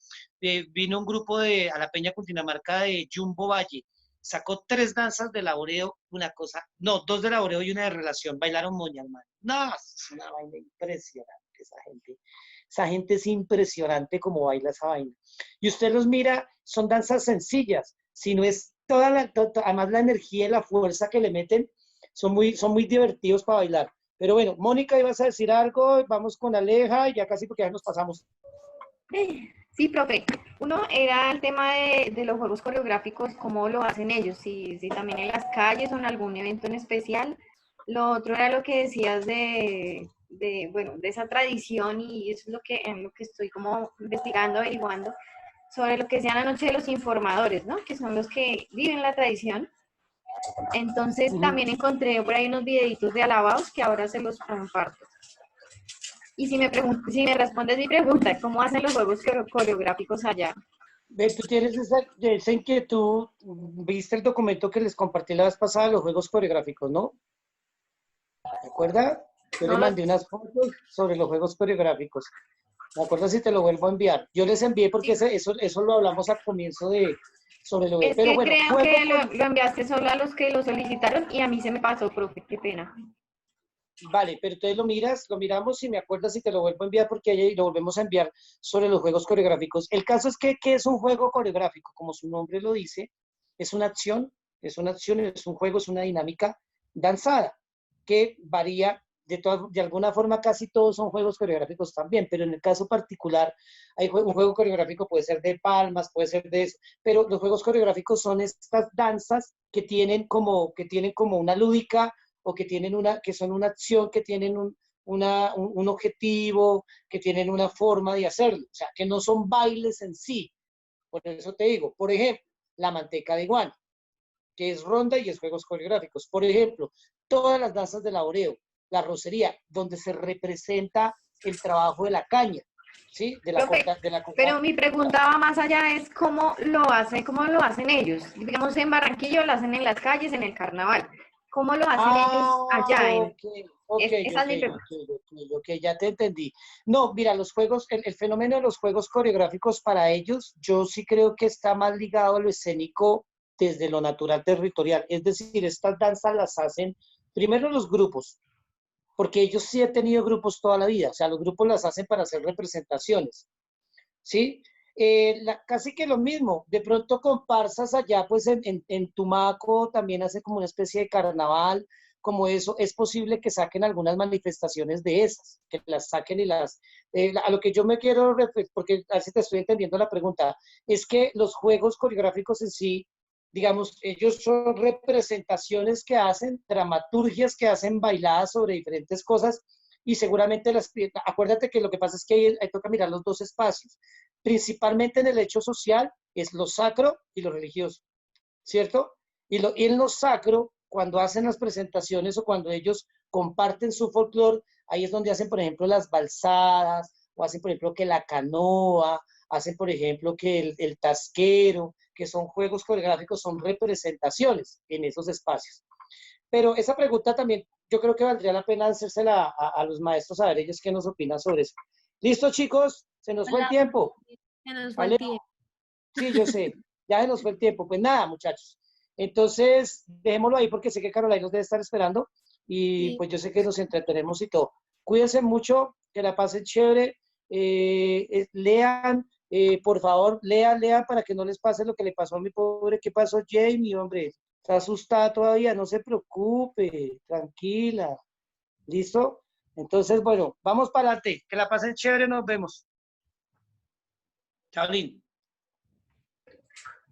vino un grupo a La Peña Cundinamarca de Jumbo Valle. Sacó 3 danzas de laboreo, una cosa, no, 2 de laboreo y una de relación, bailaron moña, hermano. No, es una vaina impresionante esa gente. Esa gente es impresionante como baila esa vaina. Y usted los mira, son danzas sencillas, sino es además la energía y la fuerza que le meten, son muy divertidos para bailar. Pero bueno, Mónica, ibas a decir algo, vamos con Aleja, y ya casi porque ya nos pasamos. Sí, profe. Uno era el tema de los juegos coreográficos, cómo lo hacen ellos, si también en las calles o en algún evento en especial. Lo otro era lo que decías bueno, de esa tradición, y eso es en lo que estoy como investigando, averiguando, sobre lo que decían anoche de los informadores, ¿no? Que son los que viven la tradición. Entonces también encontré por ahí unos videitos de alabados que ahora se los comparto. Y si me respondes mi pregunta, ¿cómo hacen los juegos coreográficos allá? Ve, tú tienes esa inquietud, viste el documento que les compartí la vez pasada, los juegos coreográficos, ¿no? ¿Te acuerdas? Yo le No lo- mandé unas fotos sobre los juegos coreográficos. ¿Me acuerdas si te lo vuelvo a enviar? Yo les envié porque eso lo hablamos al comienzo sobre lo de... Es Pero que bueno, creo juego que lo enviaste solo a los que lo solicitaron y a mí se me pasó, profe, qué pena. Vale, pero entonces lo miramos y me acuerdas si te lo vuelvo a enviar porque ahí lo volvemos a enviar sobre los juegos coreográficos. El caso es que, ¿qué es un juego coreográfico? Como su nombre lo dice, es una acción, es una acción, es un juego, es una dinámica danzada que varía de alguna forma. Casi todos son juegos coreográficos también, pero en el caso particular, un juego coreográfico puede ser de palmas, puede ser de eso, pero los juegos coreográficos son estas danzas que tienen como una lúdica o que son una acción, que tienen un objetivo, que tienen una forma de hacerlo, o sea, que no son bailes en sí. Por eso te digo, por ejemplo, la manteca de iguana, que es ronda y es juegos coreográficos. Por ejemplo, todas las danzas del laboreo, la rocería, donde se representa el trabajo de la caña, ¿sí? Profe, pero mi pregunta va más allá, es cómo lo hacen ellos. Digamos, en Barranquilla lo hacen en las calles, en el carnaval. ¿Cómo lo hacen ellos allá? Ok, ok, Esa es mi ok, pregunta. ok, ya te entendí. No, mira, el fenómeno de los juegos coreográficos para ellos, yo sí creo que está más ligado a lo escénico desde lo natural territorial. Es decir, estas danzas las hacen primero los grupos, porque ellos sí han tenido grupos toda la vida, o sea, los grupos las hacen para hacer representaciones. ¿Sí? Casi que lo mismo, de pronto comparsas allá, pues en Tumaco también hace como una especie de carnaval, como eso, es posible que saquen algunas manifestaciones de esas, que las saquen y a lo que yo me quiero referir, porque a ver si te estoy entendiendo la pregunta, es que los juegos coreográficos en sí, digamos, ellos son representaciones que hacen, dramaturgias que hacen bailadas sobre diferentes cosas, y seguramente acuérdate que lo que pasa es que ahí toca mirar los dos espacios. Principalmente en el hecho social es lo sacro y lo religioso, ¿cierto? Y en lo sacro, cuando hacen las presentaciones o cuando ellos comparten su folclore, ahí es donde hacen, por ejemplo, las balsadas, o hacen, por ejemplo, que la canoa, hacen, por ejemplo, que el tasquero, que son juegos coreográficos, son representaciones en esos espacios. Pero esa pregunta también yo creo que valdría la pena hacérsela a los maestros, a ver ellos qué nos opinan sobre eso. ¿Listo, chicos? Se nos fue el Hola, tiempo, se nos fue el ¿vale? tiempo. Sí, yo sé, ya se nos fue el tiempo. Pues nada, muchachos. Entonces, dejémoslo ahí porque sé que Carolina nos debe estar esperando y Sí. pues yo sé que nos entretenemos y todo. Cuídense mucho, que la pasen chévere, lean, por favor, lean para que no les pase lo que le pasó a mi pobre. ¿Qué pasó, Jamie, hombre? Está asustada todavía, no se preocupe, tranquila. ¿Listo? Entonces, bueno, vamos para adelante. Que la pasen chévere, nos vemos. Chao, Lin.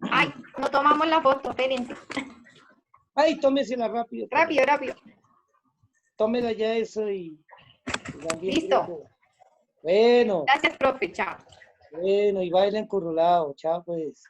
Ay, no tomamos la foto, espérense. Ay, tómesela rápido. Rápido, rápido. Tómela ya eso y también Listo. Bueno, Gracias, profe. Chao. bueno, y bailen currulado. Chao, pues.